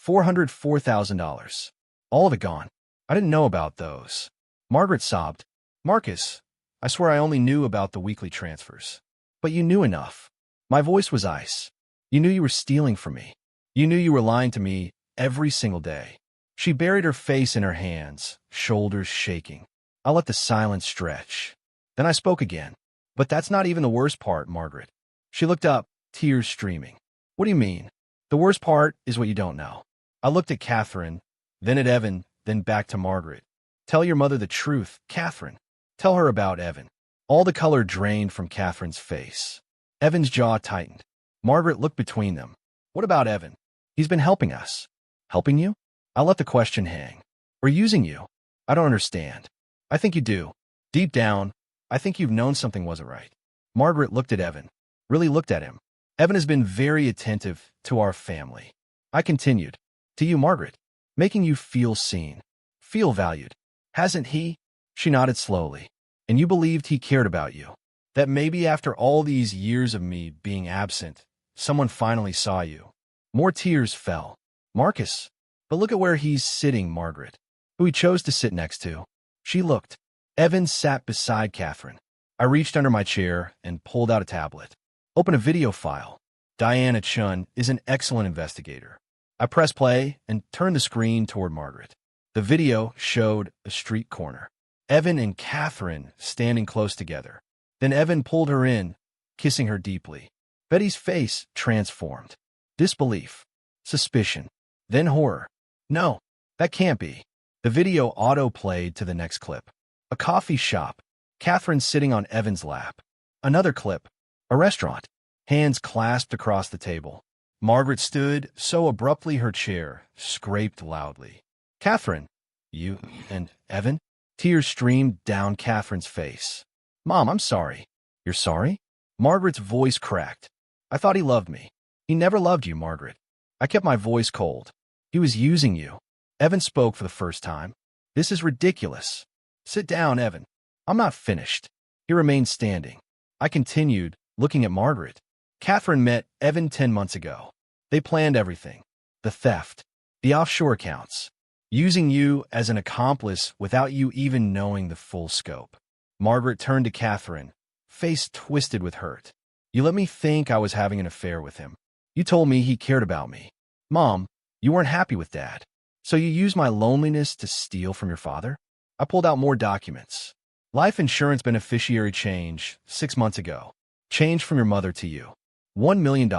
$404,000. All of it gone. I didn't know about those. Margaret sobbed. Marcus, I swear I only knew about the weekly transfers. But you knew enough. My voice was ice. You knew you were stealing from me. You knew you were lying to me every single day. She buried her face in her hands, shoulders shaking. I let the silence stretch. Then I spoke again. But that's not even the worst part, Margaret. She looked up, tears streaming. What do you mean? The worst part is what you don't know. I looked at Catherine, then at Evan, then back to Margaret. Tell your mother the truth, Catherine. Tell her about Evan. All the color drained from Catherine's face. Evan's jaw tightened. Margaret looked between them. What about Evan? He's been helping us. Helping you? I let the question hang. Or using you? I don't understand. I think you do. Deep down, I think you've known something wasn't right. Margaret looked at Evan. Really looked at him. Evan has been very attentive to our family. I continued. To you, Margaret. Making you feel seen. Feel valued. Hasn't he? She nodded slowly. And you believed he cared about you. That maybe after all these years of me being absent, someone finally saw you. More tears fell. Marcus. But look at where he's sitting, Margaret. Who he chose to sit next to. She looked. Evan sat beside Catherine. I reached under my chair and pulled out a tablet. Open a video file. Diana Chun is an excellent investigator. I pressed play and turned the screen toward Margaret. The video showed a street corner. Evan and Catherine standing close together. Then Evan pulled her in, kissing her deeply. Betty's face transformed. Disbelief. Suspicion. Then horror. No, that can't be. The video auto-played to the next clip. A coffee shop. Catherine sitting on Evan's lap. Another clip. A restaurant. Hands clasped across the table. Margaret stood so abruptly her chair scraped loudly. Catherine, you and Evan? Tears streamed down Catherine's face. Mom, I'm sorry. You're sorry? Margaret's voice cracked. I thought he loved me. He never loved you, Margaret. I kept my voice cold. He was using you. Evan spoke for the first time. This is ridiculous. Sit down, Evan. I'm not finished. He remained standing. I continued, looking at Margaret. Catherine met Evan 10 months ago. They planned everything. The theft, the offshore accounts, using you as an accomplice without you even knowing the full scope. Margaret turned to Catherine, face twisted with hurt. You let me think I was having an affair with him. You told me he cared about me. Mom, you weren't happy with Dad. So you used my loneliness to steal from your father? I pulled out more documents. Life insurance beneficiary change 6 months ago. Change from your mother to you. $1 million.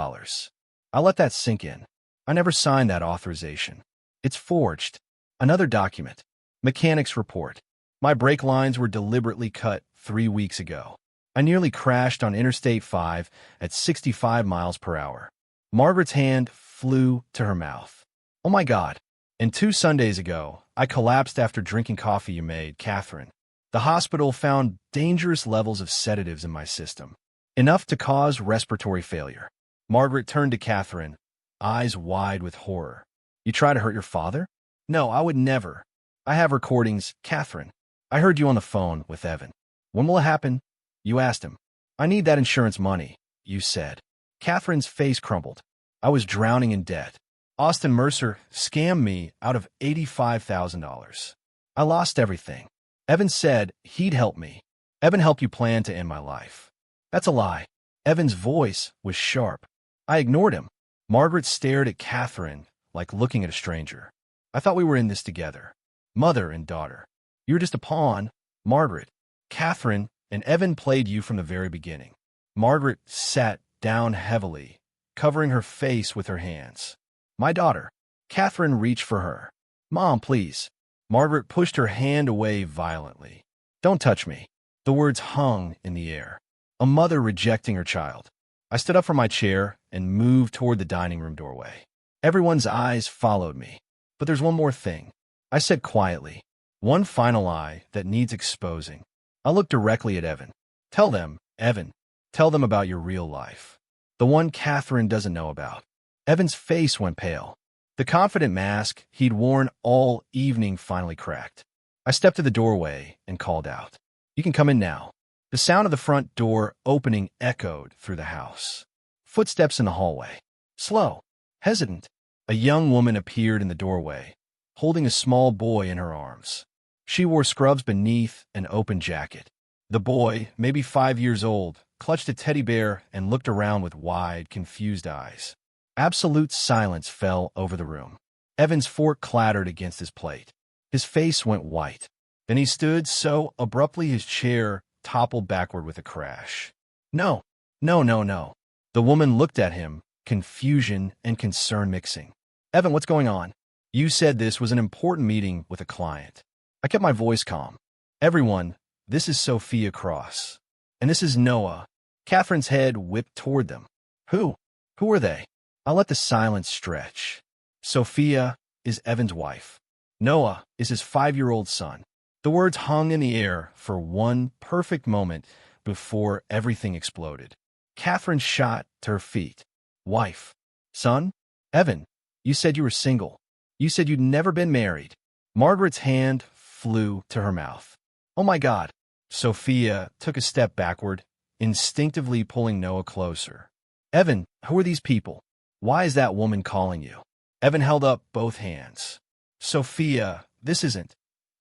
I let that sink in. I never signed that authorization. It's forged. Another document. Mechanics report. My brake lines were deliberately cut 3 weeks ago. I nearly crashed on Interstate 5 at 65 miles per hour. Margaret's hand flew to her mouth. Oh my God. And 2 Sundays ago, I collapsed after drinking coffee you made, Catherine. The hospital found dangerous levels of sedatives in my system, enough to cause respiratory failure. Margaret turned to Catherine, eyes wide with horror. You try to hurt your father? No, I would never. I have recordings, Catherine. I heard you on the phone with Evan. When will it happen? You asked him. I need that insurance money, you said. Catherine's face crumbled. I was drowning in debt. Austin Mercer scammed me out of $85,000. I lost everything. Evan said he'd help me. Evan helped you plan to end my life. That's a lie. Evan's voice was sharp. I ignored him. Margaret stared at Catherine like looking at a stranger. I thought we were in this together. Mother and daughter. You were just a pawn, Margaret. Catherine and Evan played you from the very beginning. Margaret sat down heavily, covering her face with her hands. My daughter. Catherine reached for her. Mom, please. Margaret pushed her hand away violently. Don't touch me. The words hung in the air. A mother rejecting her child. I stood up from my chair and moved toward the dining room doorway. Everyone's eyes followed me. But there's one more thing. I said quietly. One final lie that needs exposing. I looked directly at Evan. Tell them, Evan. Tell them about your real life. The one Catherine doesn't know about. Evan's face went pale. The confident mask he'd worn all evening finally cracked. I stepped to the doorway and called out. You can come in now. The sound of the front door opening echoed through the house. Footsteps in the hallway. Slow. Hesitant. A young woman appeared in the doorway, holding a small boy in her arms. She wore scrubs beneath an open jacket. The boy, maybe 5 years old, clutched a teddy bear and looked around with wide, confused eyes. Absolute silence fell over the room. Evan's fork clattered against his plate. His face went white. Then he stood so abruptly his chair toppled backward with a crash. No, no, no, no. The woman looked at him, confusion and concern mixing. Evan, what's going on? You said this was an important meeting with a client. I kept my voice calm. Everyone, this is Sophia Cross. And this is Noah. Catherine's head whipped toward them. Who? Who are they? I let the silence stretch. Sophia is Evan's wife. Noah is his 5-year-old son. The words hung in the air for one perfect moment before everything exploded. Catherine shot to her feet. Wife. Son? Evan, you said you were single. You said you'd never been married. Margaret's hand flew to her mouth. Oh my God. Sophia took a step backward, instinctively pulling Noah closer. Evan, who are these people? Why is that woman calling you? Evan held up both hands. Sophia, this isn't.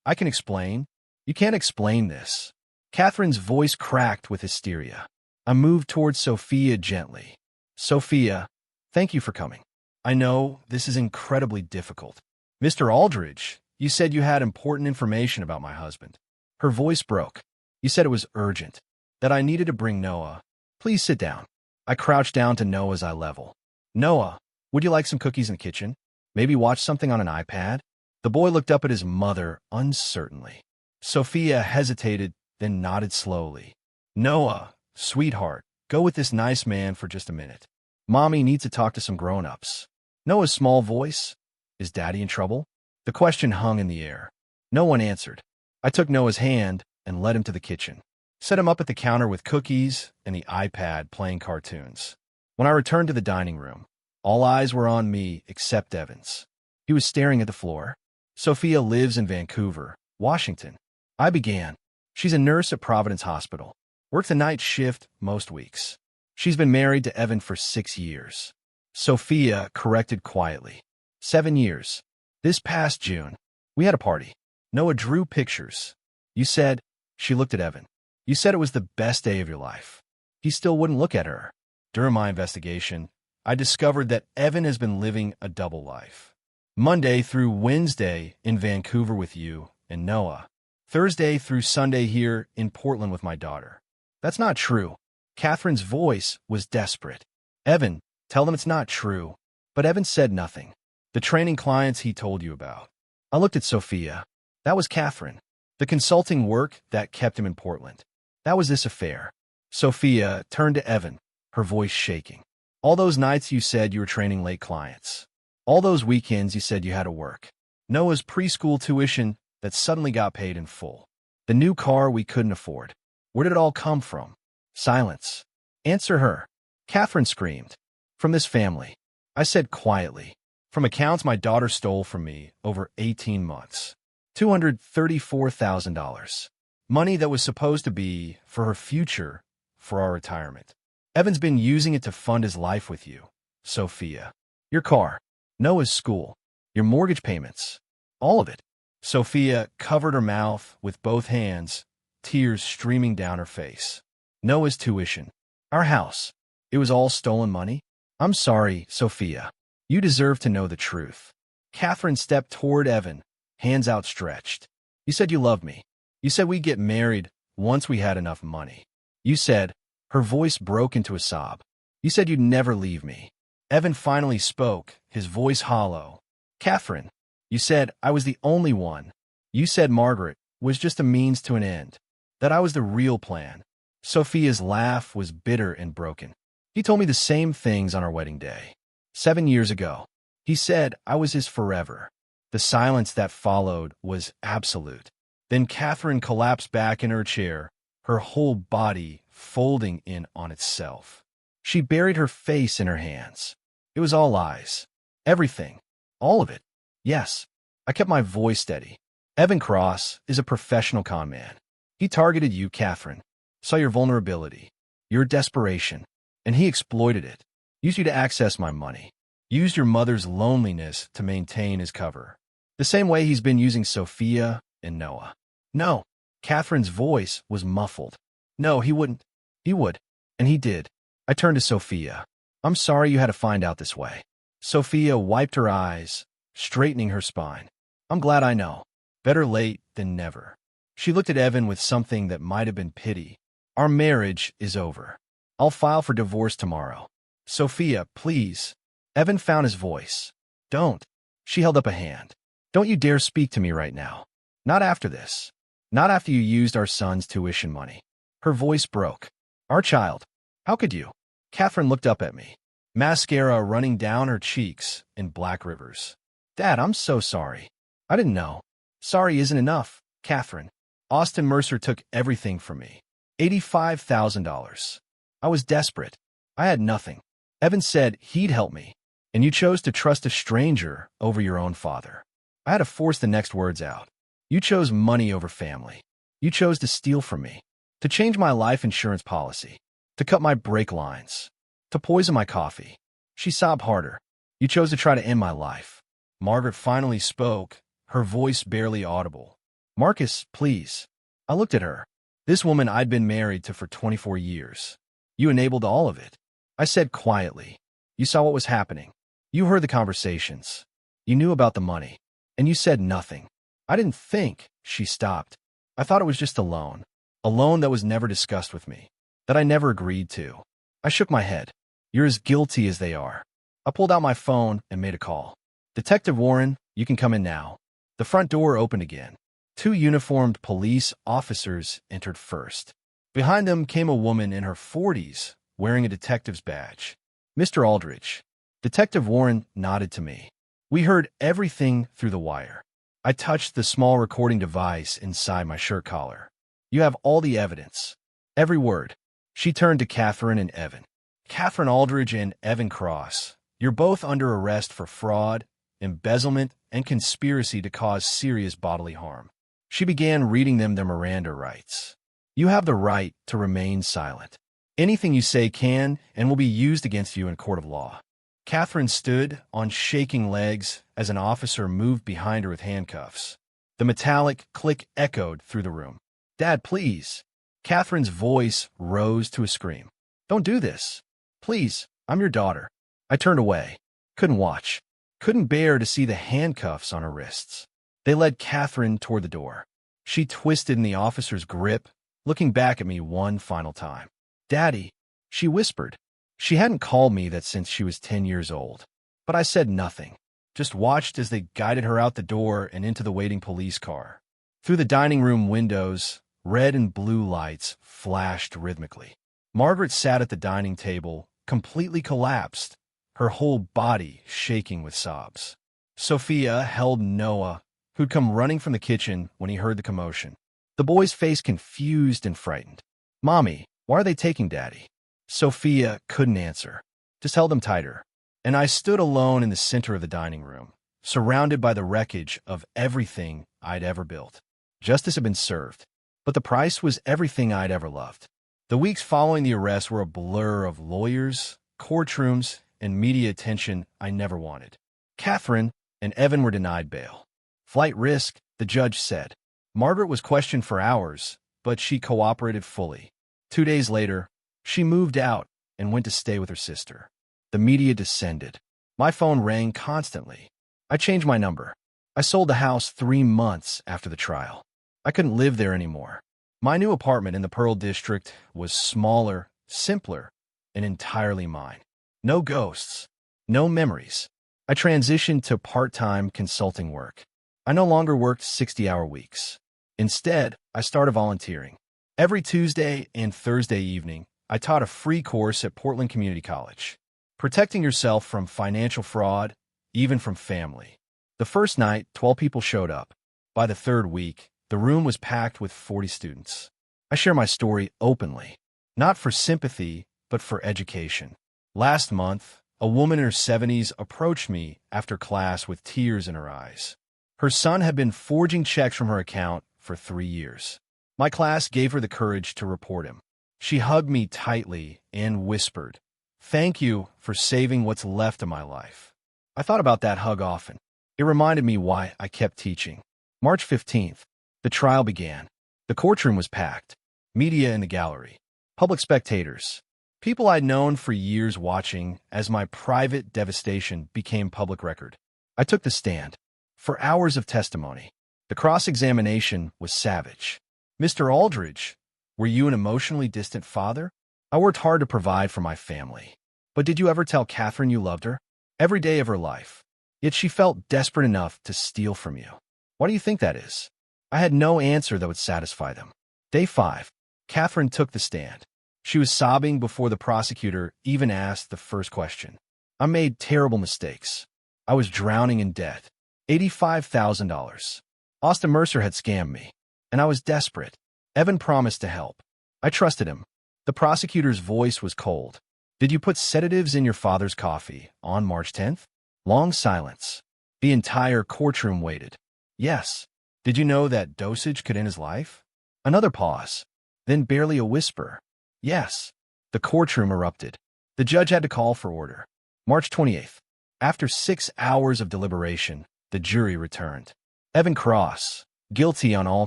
I can explain. You can't explain this. Catherine's voice cracked with hysteria. I moved towards Sophia gently. Sophia, thank you for coming. I know this is incredibly difficult. Mr. Aldridge, you said you had important information about my husband. Her voice broke. You said it was urgent, that I needed to bring Noah. Please sit down. I crouched down to Noah's eye level. Noah, would you like some cookies in the kitchen? Maybe watch something on an iPad? The boy looked up at his mother uncertainly. Sophia hesitated, then nodded slowly. Noah, sweetheart, go with this nice man for just a minute. Mommy needs to talk to some grown-ups. Noah's small voice. Is Daddy in trouble? The question hung in the air. No one answered. I took Noah's hand and led him to the kitchen. Set him up at the counter with cookies and the iPad playing cartoons. When I returned to the dining room, all eyes were on me except Evan's. He was staring at the floor. Sophia lives in Vancouver, Washington. I began. She's a nurse at Providence Hospital. Works the night shift most weeks. She's been married to Evan for 6 years. Sophia corrected quietly. 7 years. This past June, we had a party. Noah drew pictures. You said, she looked at Evan. You said it was the best day of your life. He still wouldn't look at her. During my investigation, I discovered that Evan has been living a double life. Monday through Wednesday in Vancouver with you and Noah. Thursday through Sunday here in Portland with my daughter. That's not true. Catherine's voice was desperate. Evan, tell them it's not true. But Evan said nothing. The training clients he told you about. I looked at Sophia. That was Catherine. The consulting work that kept him in Portland. That was this affair. Sophia turned to Evan, her voice shaking. All those nights you said you were training late clients. All those weekends you said you had to work. Noah's preschool tuition that suddenly got paid in full. The new car we couldn't afford. Where did it all come from? Silence. Answer her. Catherine screamed. From this family. I said quietly. From accounts my daughter stole from me over 18 months. $234,000. Money that was supposed to be for her future, for our retirement. Evan's been using it to fund his life with you, Sophia. Your car, Noah's school, your mortgage payments, all of it. Sophia covered her mouth with both hands, tears streaming down her face. Noah's tuition, our house. It was all stolen money? I'm sorry, Sophia. You deserve to know the truth. Catherine stepped toward Evan, hands outstretched. You said you loved me. You said we'd get married once we had enough money. You said, her voice broke into a sob. You said you'd never leave me. Evan finally spoke, his voice hollow. Catherine, you said I was the only one. You said Margaret was just a means to an end. That I was the real plan. Sophia's laugh was bitter and broken. He told me the same things on our wedding day. 7 years ago. He said I was his forever. The silence that followed was absolute. Then Catherine collapsed back in her chair, her whole body folding in on itself. She buried her face in her hands. It was all lies. Everything. All of it. Yes. I kept my voice steady. Evan Cross is a professional con man. He targeted you, Catherine. Saw your vulnerability, your desperation, and he exploited it. Used you to access my money. Used your mother's loneliness to maintain his cover. The same way he's been using Sophia and Noah. No. Catherine's voice was muffled. No, he wouldn't. He would. And he did. I turned to Sophia. I'm sorry you had to find out this way. Sophia wiped her eyes, straightening her spine. I'm glad I know. Better late than never. She looked at Evan with something that might have been pity. Our marriage is over. I'll file for divorce tomorrow. Sophia, please. Evan found his voice. Don't. She held up a hand. Don't you dare speak to me right now. Not after this. Not after you used our son's tuition money. Her voice broke. Our child. How could you? Catherine looked up at me. Mascara running down her cheeks in black rivers. Dad, I'm so sorry. I didn't know. Sorry isn't enough, Catherine. Austin Mercer took everything from me. $85,000. I was desperate. I had nothing. Evan said he'd help me, and you chose to trust a stranger over your own father. I had to force the next words out. You chose money over family. You chose to steal from me, to change my life insurance policy, to cut my brake lines, to poison my coffee. She sobbed harder. You chose to try to end my life. Margaret finally spoke, her voice barely audible. Marcus, please. I looked at her. This woman I'd been married to for 24 years. You enabled all of it. I said quietly. You saw what was happening. You heard the conversations. You knew about the money. And you said nothing. I didn't think. She stopped. I thought it was just a loan. A loan that was never discussed with me. That I never agreed to. I shook my head. You're as guilty as they are. I pulled out my phone and made a call. Detective Warren, you can come in now. The front door opened again. 2 uniformed police officers entered first. Behind them came a woman in her 40s, wearing a detective's badge. Mr. Aldridge. Detective Warren nodded to me. We heard everything through the wire. I touched the small recording device inside my shirt collar. You have all the evidence. Every word. She turned to Catherine and Evan. Catherine Aldridge and Evan Cross, you're both under arrest for fraud, embezzlement, and conspiracy to cause serious bodily harm. She began reading them their Miranda rights. You have the right to remain silent. Anything you say can and will be used against you in a court of law. Catherine stood on shaking legs as an officer moved behind her with handcuffs. The metallic click echoed through the room. "Dad, please." Catherine's voice rose to a scream. "Don't do this. Please, I'm your daughter." I turned away. Couldn't watch. Couldn't bear to see the handcuffs on her wrists. They led Catherine toward the door. She twisted in the officer's grip, looking back at me one final time. "Daddy," she whispered. She hadn't called me that since she was 10 years old. But I said nothing, just watched as they guided her out the door and into the waiting police car. Through the dining room windows, red and blue lights flashed rhythmically. Margaret sat at the dining table, completely collapsed, her whole body shaking with sobs. Sophia held Noah, who'd come running from the kitchen when he heard the commotion. The boy's face confused and frightened. "Mommy, why are they taking Daddy?" Sophia couldn't answer, just held him tighter. And I stood alone in the center of the dining room, surrounded by the wreckage of everything I'd ever built. Justice had been served, but the price was everything I'd ever loved. The weeks following the arrest were a blur of lawyers, courtrooms, and media attention I never wanted. Catherine and Evan were denied bail. "Flight risk," the judge said. Margaret was questioned for hours, but she cooperated fully. 2 days later, she moved out and went to stay with her sister. The media descended. My phone rang constantly. I changed my number. I sold the house 3 months after the trial. I couldn't live there anymore. My new apartment in the Pearl District was smaller, simpler, and entirely mine. No ghosts, no memories. I transitioned to part-time consulting work. I no longer worked 60-hour weeks. Instead, I started volunteering. Every Tuesday and Thursday evening, I taught a free course at Portland Community College. Protecting yourself from financial fraud, even from family. The first night, 12 people showed up. By the third week, the room was packed with 40 students. I share my story openly, not for sympathy, but for education. Last month, a woman in her 70s approached me after class with tears in her eyes. Her son had been forging checks from her account for 3 years. My class gave her the courage to report him. She hugged me tightly and whispered, "Thank you for saving what's left of my life." I thought about that hug often. It reminded me why I kept teaching. March 15th, the trial began. The courtroom was packed. Media in the gallery. Public spectators. People I'd known for years watching as my private devastation became public record. I took the stand. For hours of testimony. The cross-examination was savage. "Mr. Aldridge, were you an emotionally distant father? I worked hard to provide for my family. But did you ever tell Catherine you loved her? Every day of her life. Yet she felt desperate enough to steal from you. Why do you think that is?" I had no answer that would satisfy them. Day 5. Catherine took the stand. She was sobbing before the prosecutor even asked the first question. "I made terrible mistakes. I was drowning in debt. $85,000. Austin Mercer had scammed me, and I was desperate. Evan promised to help. I trusted him." The prosecutor's voice was cold. "Did you put sedatives in your father's coffee on March 10th? Long silence. The entire courtroom waited. "Yes." "Did you know that dosage could end his life?" Another pause. Then barely a whisper. "Yes." The courtroom erupted. The judge had to call for order. March 28th. After 6 hours of deliberation, the jury returned. Evan Cross, guilty on all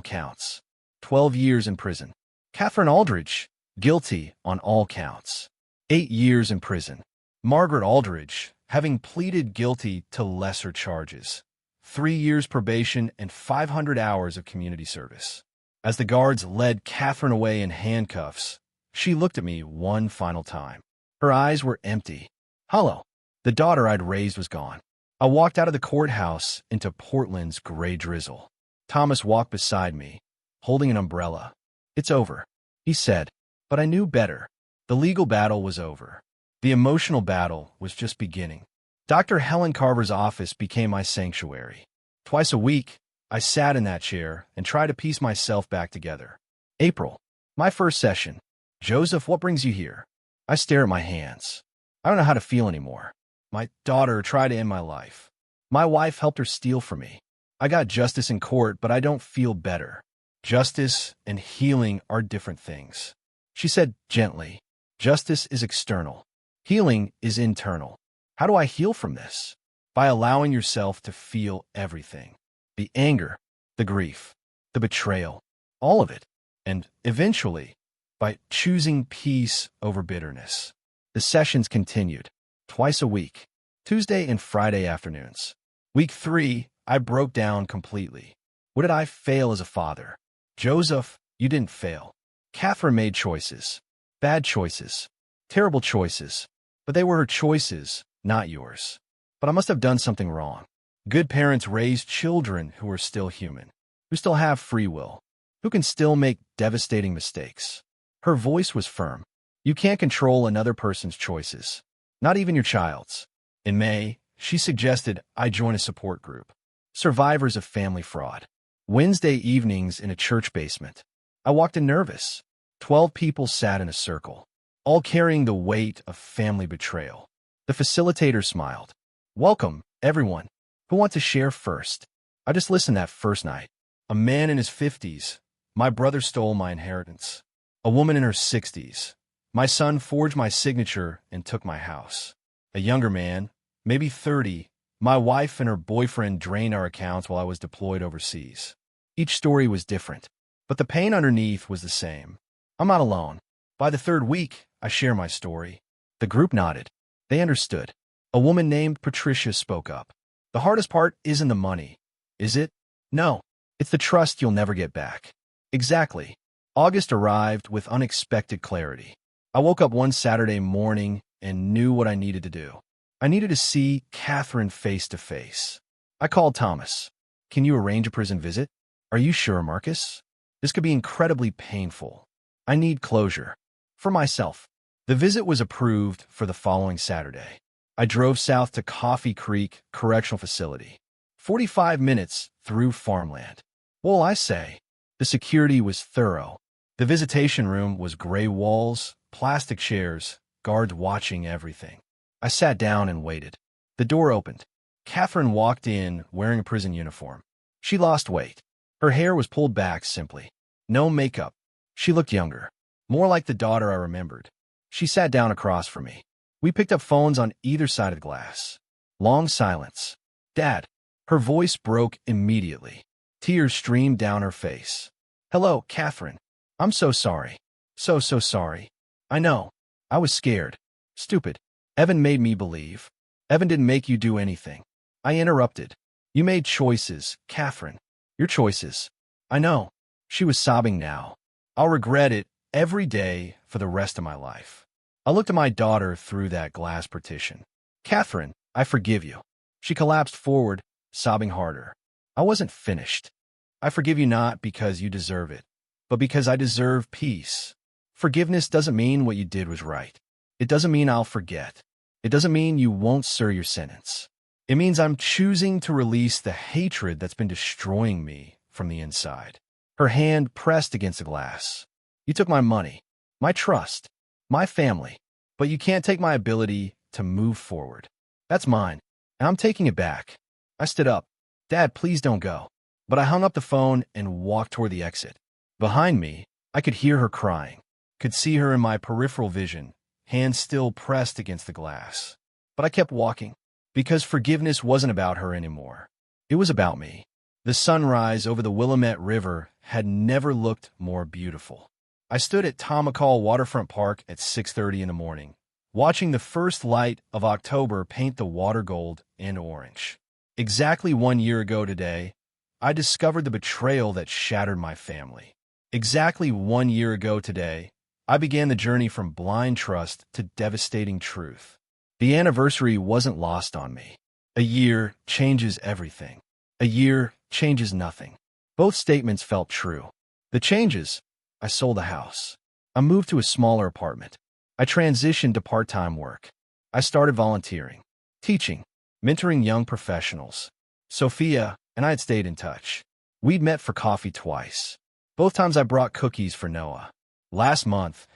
counts. 12 years in prison. Catherine Aldridge, guilty on all counts. 8 years in prison. Margaret Aldridge, having pleaded guilty to lesser charges. 3 years probation and 500 hours of community service. As the guards led Catherine away in handcuffs, she looked at me one final time. Her eyes were empty. Hollow. The daughter I'd raised was gone. I walked out of the courthouse into Portland's gray drizzle. Thomas walked beside me, holding an umbrella. "It's over," he said, but I knew better. The legal battle was over. The emotional battle was just beginning. Dr. Helen Carver's office became my sanctuary. Twice a week, I sat in that chair and tried to piece myself back together. April. My first session. "Joseph, what brings you here?" I stare at my hands. I don't know how to feel anymore. My daughter tried to end my life. My wife helped her steal from me. I got justice in court, but I don't feel better. Justice and healing are different things. She said gently, "Justice is external. Healing is internal." How do I heal from this? By allowing yourself to feel everything. The anger, the grief, the betrayal, all of it. And eventually, by choosing peace over bitterness. The sessions continued, twice a week, Tuesday and Friday afternoons. Week 3, I broke down completely. What did I fail as a father? Joseph, you didn't fail. Catherine made choices. Bad choices. Terrible choices. But they were her choices, not yours. But I must have done something wrong. Good parents raise children who are still human, who still have free will, who can still make devastating mistakes. Her voice was firm. You can't control another person's choices, not even your child's. In May, she suggested I join a support group. Survivors of family fraud. Wednesday evenings in a church basement. I walked in nervous. 12 people sat in a circle, all carrying the weight of family betrayal. The facilitator smiled. Welcome, everyone. Who want to share first? I just listened that first night. A man in his 50s. My brother stole my inheritance. A woman in her 60s. My son forged my signature and took my house. A younger man, maybe 30. My wife and her boyfriend drained our accounts while I was deployed overseas. Each story was different, but the pain underneath was the same. I'm not alone. By the 3rd week, I share my story. The group nodded. They understood. A woman named Patricia spoke up. The hardest part isn't the money, is it? No, it's the trust you'll never get back. Exactly. August arrived with unexpected clarity. I woke up one Saturday morning and knew what I needed to do. I needed to see Catherine face to face. I called Thomas. Can you arrange a prison visit? Are you sure, Marcus? This could be incredibly painful. I need closure. For myself. The visit was approved for the following Saturday. I drove south to Coffee Creek Correctional Facility. 45 minutes through farmland. Well, I say. The security was thorough. The visitation room was gray walls, plastic chairs, guards watching everything. I sat down and waited. The door opened. Catherine walked in wearing a prison uniform. She lost weight. Her hair was pulled back simply. No makeup. She looked younger. More like the daughter I remembered. She sat down across from me. We picked up phones on either side of the glass. Long silence. Dad. Her voice broke immediately. Tears streamed down her face. Hello, Catherine. I'm so sorry. So sorry. I know. I was scared. Stupid. Evan made me believe. Evan didn't make you do anything. I interrupted. You made choices, Catherine. Your choices. I know. She was sobbing now. I'll regret it every day for the rest of my life. I looked at my daughter through that glass partition. Catherine, I forgive you. She collapsed forward, sobbing harder. I wasn't finished. I forgive you not because you deserve it, but because I deserve peace. Forgiveness doesn't mean what you did was right. It doesn't mean I'll forget. It doesn't mean you won't serve your sentence. It means I'm choosing to release the hatred that's been destroying me from the inside. Her hand pressed against the glass. You took my money, my trust, my family, but you can't take my ability to move forward. That's mine, and I'm taking it back. I stood up. Dad, please don't go. But I hung up the phone and walked toward the exit. Behind me, I could hear her crying, could see her in my peripheral vision, hands still pressed against the glass. But I kept walking, because forgiveness wasn't about her anymore. It was about me. The sunrise over the Willamette River had never looked more beautiful. I stood at Tom McCall Waterfront Park at 6:30 in the morning, watching the first light of October paint the water gold and orange. Exactly 1 year ago today, I discovered the betrayal that shattered my family. Exactly 1 year ago today, I began the journey from blind trust to devastating truth. The anniversary wasn't lost on me. A year changes everything. A year changes nothing. Both statements felt true. The changes: I sold a house. I moved to a smaller apartment. I transitioned to part-time work. I started volunteering, teaching, mentoring young professionals. Sophia and I had stayed in touch. We'd met for coffee twice. Both times I brought cookies for Noah. Last month,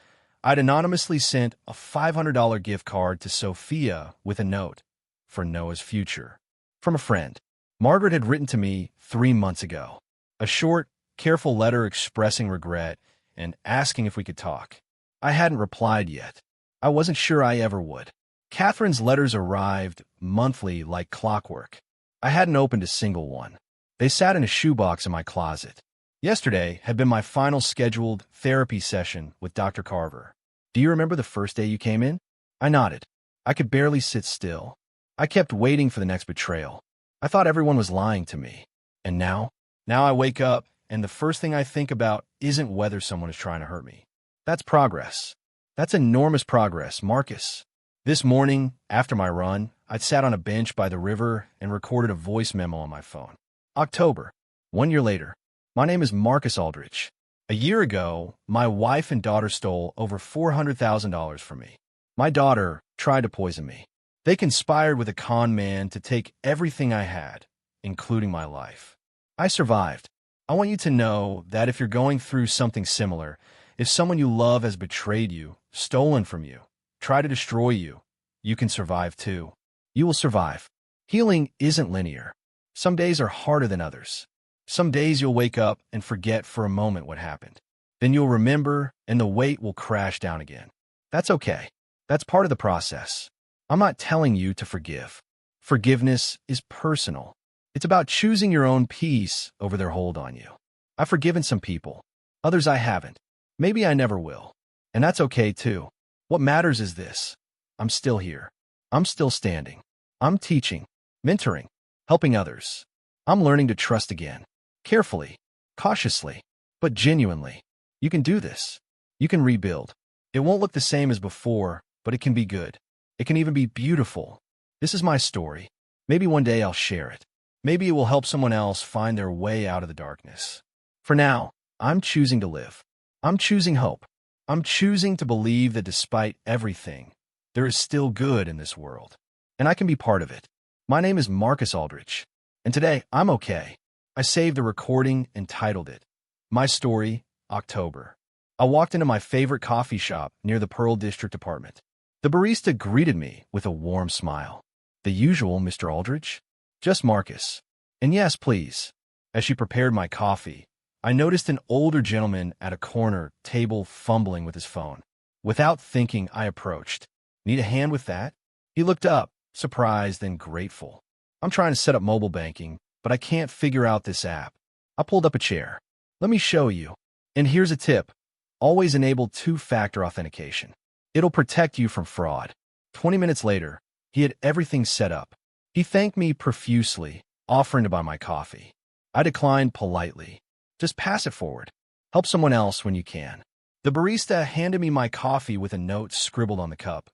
I'd anonymously sent a $500 gift card to Sophia with a note for Noah's future from a friend. Margaret had written to me 3 months ago. A short, careful letter expressing regret and asking if we could talk. I hadn't replied yet. I wasn't sure I ever would. Catherine's letters arrived monthly like clockwork. I hadn't opened a single one. They sat in a shoebox in my closet. Yesterday had been my final scheduled therapy session with Dr. Carver. Do you remember the first day you came in? I nodded. I could barely sit still. I kept waiting for the next betrayal. I thought everyone was lying to me. And now? Now I wake up, and the first thing I think about isn't whether someone is trying to hurt me. That's progress. That's enormous progress, Marcus. This morning, after my run, I sat on a bench by the river and recorded a voice memo on my phone. October. 1 year later. My name is Marcus Aldridge. A year ago, my wife and daughter stole over $400,000 from me. My daughter tried to poison me. They conspired with a con man to take everything I had, including my life. I survived. I want you to know that if you're going through something similar, if someone you love has betrayed you, stolen from you, tried to destroy you, you can survive too. You will survive. Healing isn't linear. Some days are harder than others. Some days you'll wake up and forget for a moment what happened. Then you'll remember, and the weight will crash down again. That's okay. That's part of the process. I'm not telling you to forgive. Forgiveness is personal. It's about choosing your own peace over their hold on you. I've forgiven some people. Others I haven't. Maybe I never will. And that's okay too. What matters is this. I'm still here. I'm still standing. I'm teaching, mentoring, helping others. I'm learning to trust again. Carefully, cautiously, but genuinely. You can do this. You can rebuild. It won't look the same as before, but it can be good. It can even be beautiful. This is my story. Maybe one day I'll share it. Maybe it will help someone else find their way out of the darkness. For now, I'm choosing to live. I'm choosing hope. I'm choosing to believe that despite everything, there is still good in this world. And I can be part of it. My name is Marcus Aldridge. And today, I'm okay. I saved a recording and titled it, My Story, October. I walked into my favorite coffee shop near the Pearl District Apartment. The barista greeted me with a warm smile. The usual, Mr. Aldridge? Just Marcus. And yes, please. As she prepared my coffee, I noticed an older gentleman at a corner table fumbling with his phone. Without thinking, I approached. Need a hand with that? He looked up, surprised and grateful. I'm trying to set up mobile banking, but I can't figure out this app. I pulled up a chair. Let me show you. And here's a tip. Always enable two-factor authentication. It'll protect you from fraud. 20 minutes later, he had everything set up. He thanked me profusely, offering to buy my coffee. I declined politely. Just pass it forward. Help someone else when you can. The barista handed me my coffee with a note scribbled on the cup.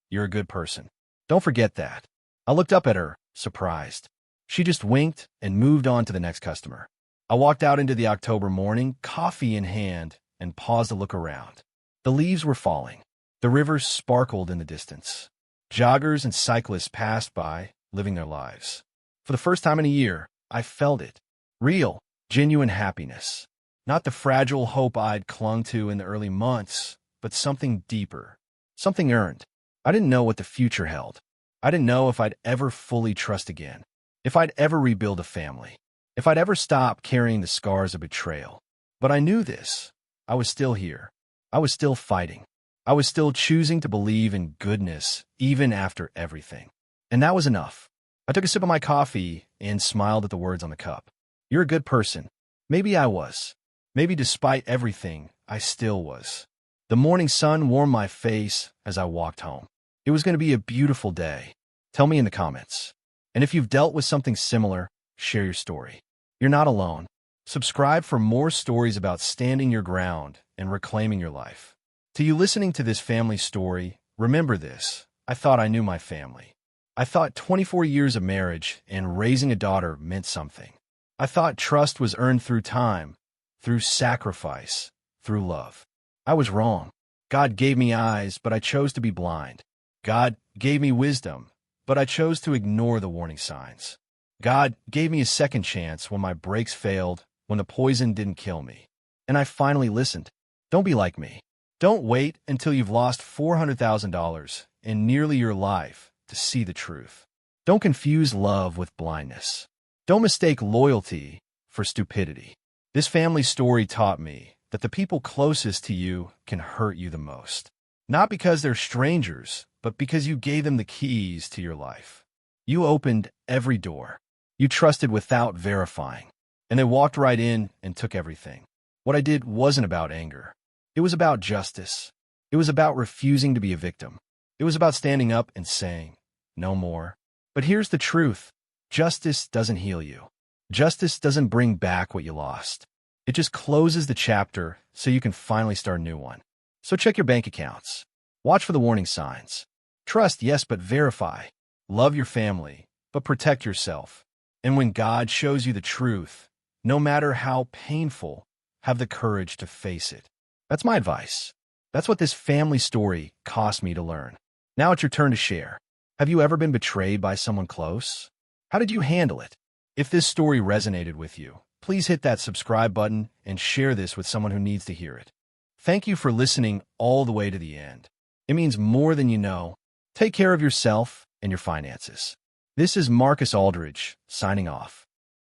You're a good person. Don't forget that. I looked up at her, surprised. She just winked and moved on to the next customer. I walked out into the October morning, coffee in hand, and paused to look around. The leaves were falling. The river sparkled in the distance. Joggers and cyclists passed by, living their lives. For the first time in a year, I felt it. Real, genuine happiness. Not the fragile hope I'd clung to in the early months, but something deeper. Something earned. I didn't know what the future held. I didn't know if I'd ever fully trust again. If I'd ever rebuild a family. If I'd ever stop carrying the scars of betrayal. But I knew this. I was still here. I was still fighting. I was still choosing to believe in goodness, even after everything. And that was enough. I took a sip of my coffee and smiled at the words on the cup. You're a good person. Maybe I was. Maybe despite everything, I still was. The morning sun warmed my face as I walked home. It was going to be a beautiful day. Tell me in the comments. And if you've dealt with something similar, share your story. You're not alone. Subscribe for more stories about standing your ground and reclaiming your life. To you listening to this family story, remember this. I thought I knew my family. I thought 24 years of marriage and raising a daughter meant something. I thought trust was earned through time, through sacrifice, through love. I was wrong. God gave me eyes, but I chose to be blind. God gave me wisdom, but I chose to ignore the warning signs. God gave me a second chance when my brakes failed, when the poison didn't kill me. And I finally listened. Don't be like me. Don't wait until you've lost $400,000 and nearly your life to see the truth. Don't confuse love with blindness. Don't mistake loyalty for stupidity. This family story taught me that the people closest to you can hurt you the most. Not because they're strangers, but because you gave them the keys to your life. You opened every door. You trusted without verifying. And they walked right in and took everything. What I did wasn't about anger. It was about justice. It was about refusing to be a victim. It was about standing up and saying, no more. But here's the truth. Justice doesn't heal you. Justice doesn't bring back what you lost. It just closes the chapter so you can finally start a new one. So check your bank accounts. Watch for the warning signs. Trust, yes, but verify. Love your family, but protect yourself. And when God shows you the truth, no matter how painful, have the courage to face it. That's my advice. That's what this family story cost me to learn. Now it's your turn to share. Have you ever been betrayed by someone close? How did you handle it? If this story resonated with you, please hit that subscribe button and share this with someone who needs to hear it. Thank you for listening all the way to the end. It means more than you know. Take care of yourself and your finances. This is Marcus Aldridge, signing off.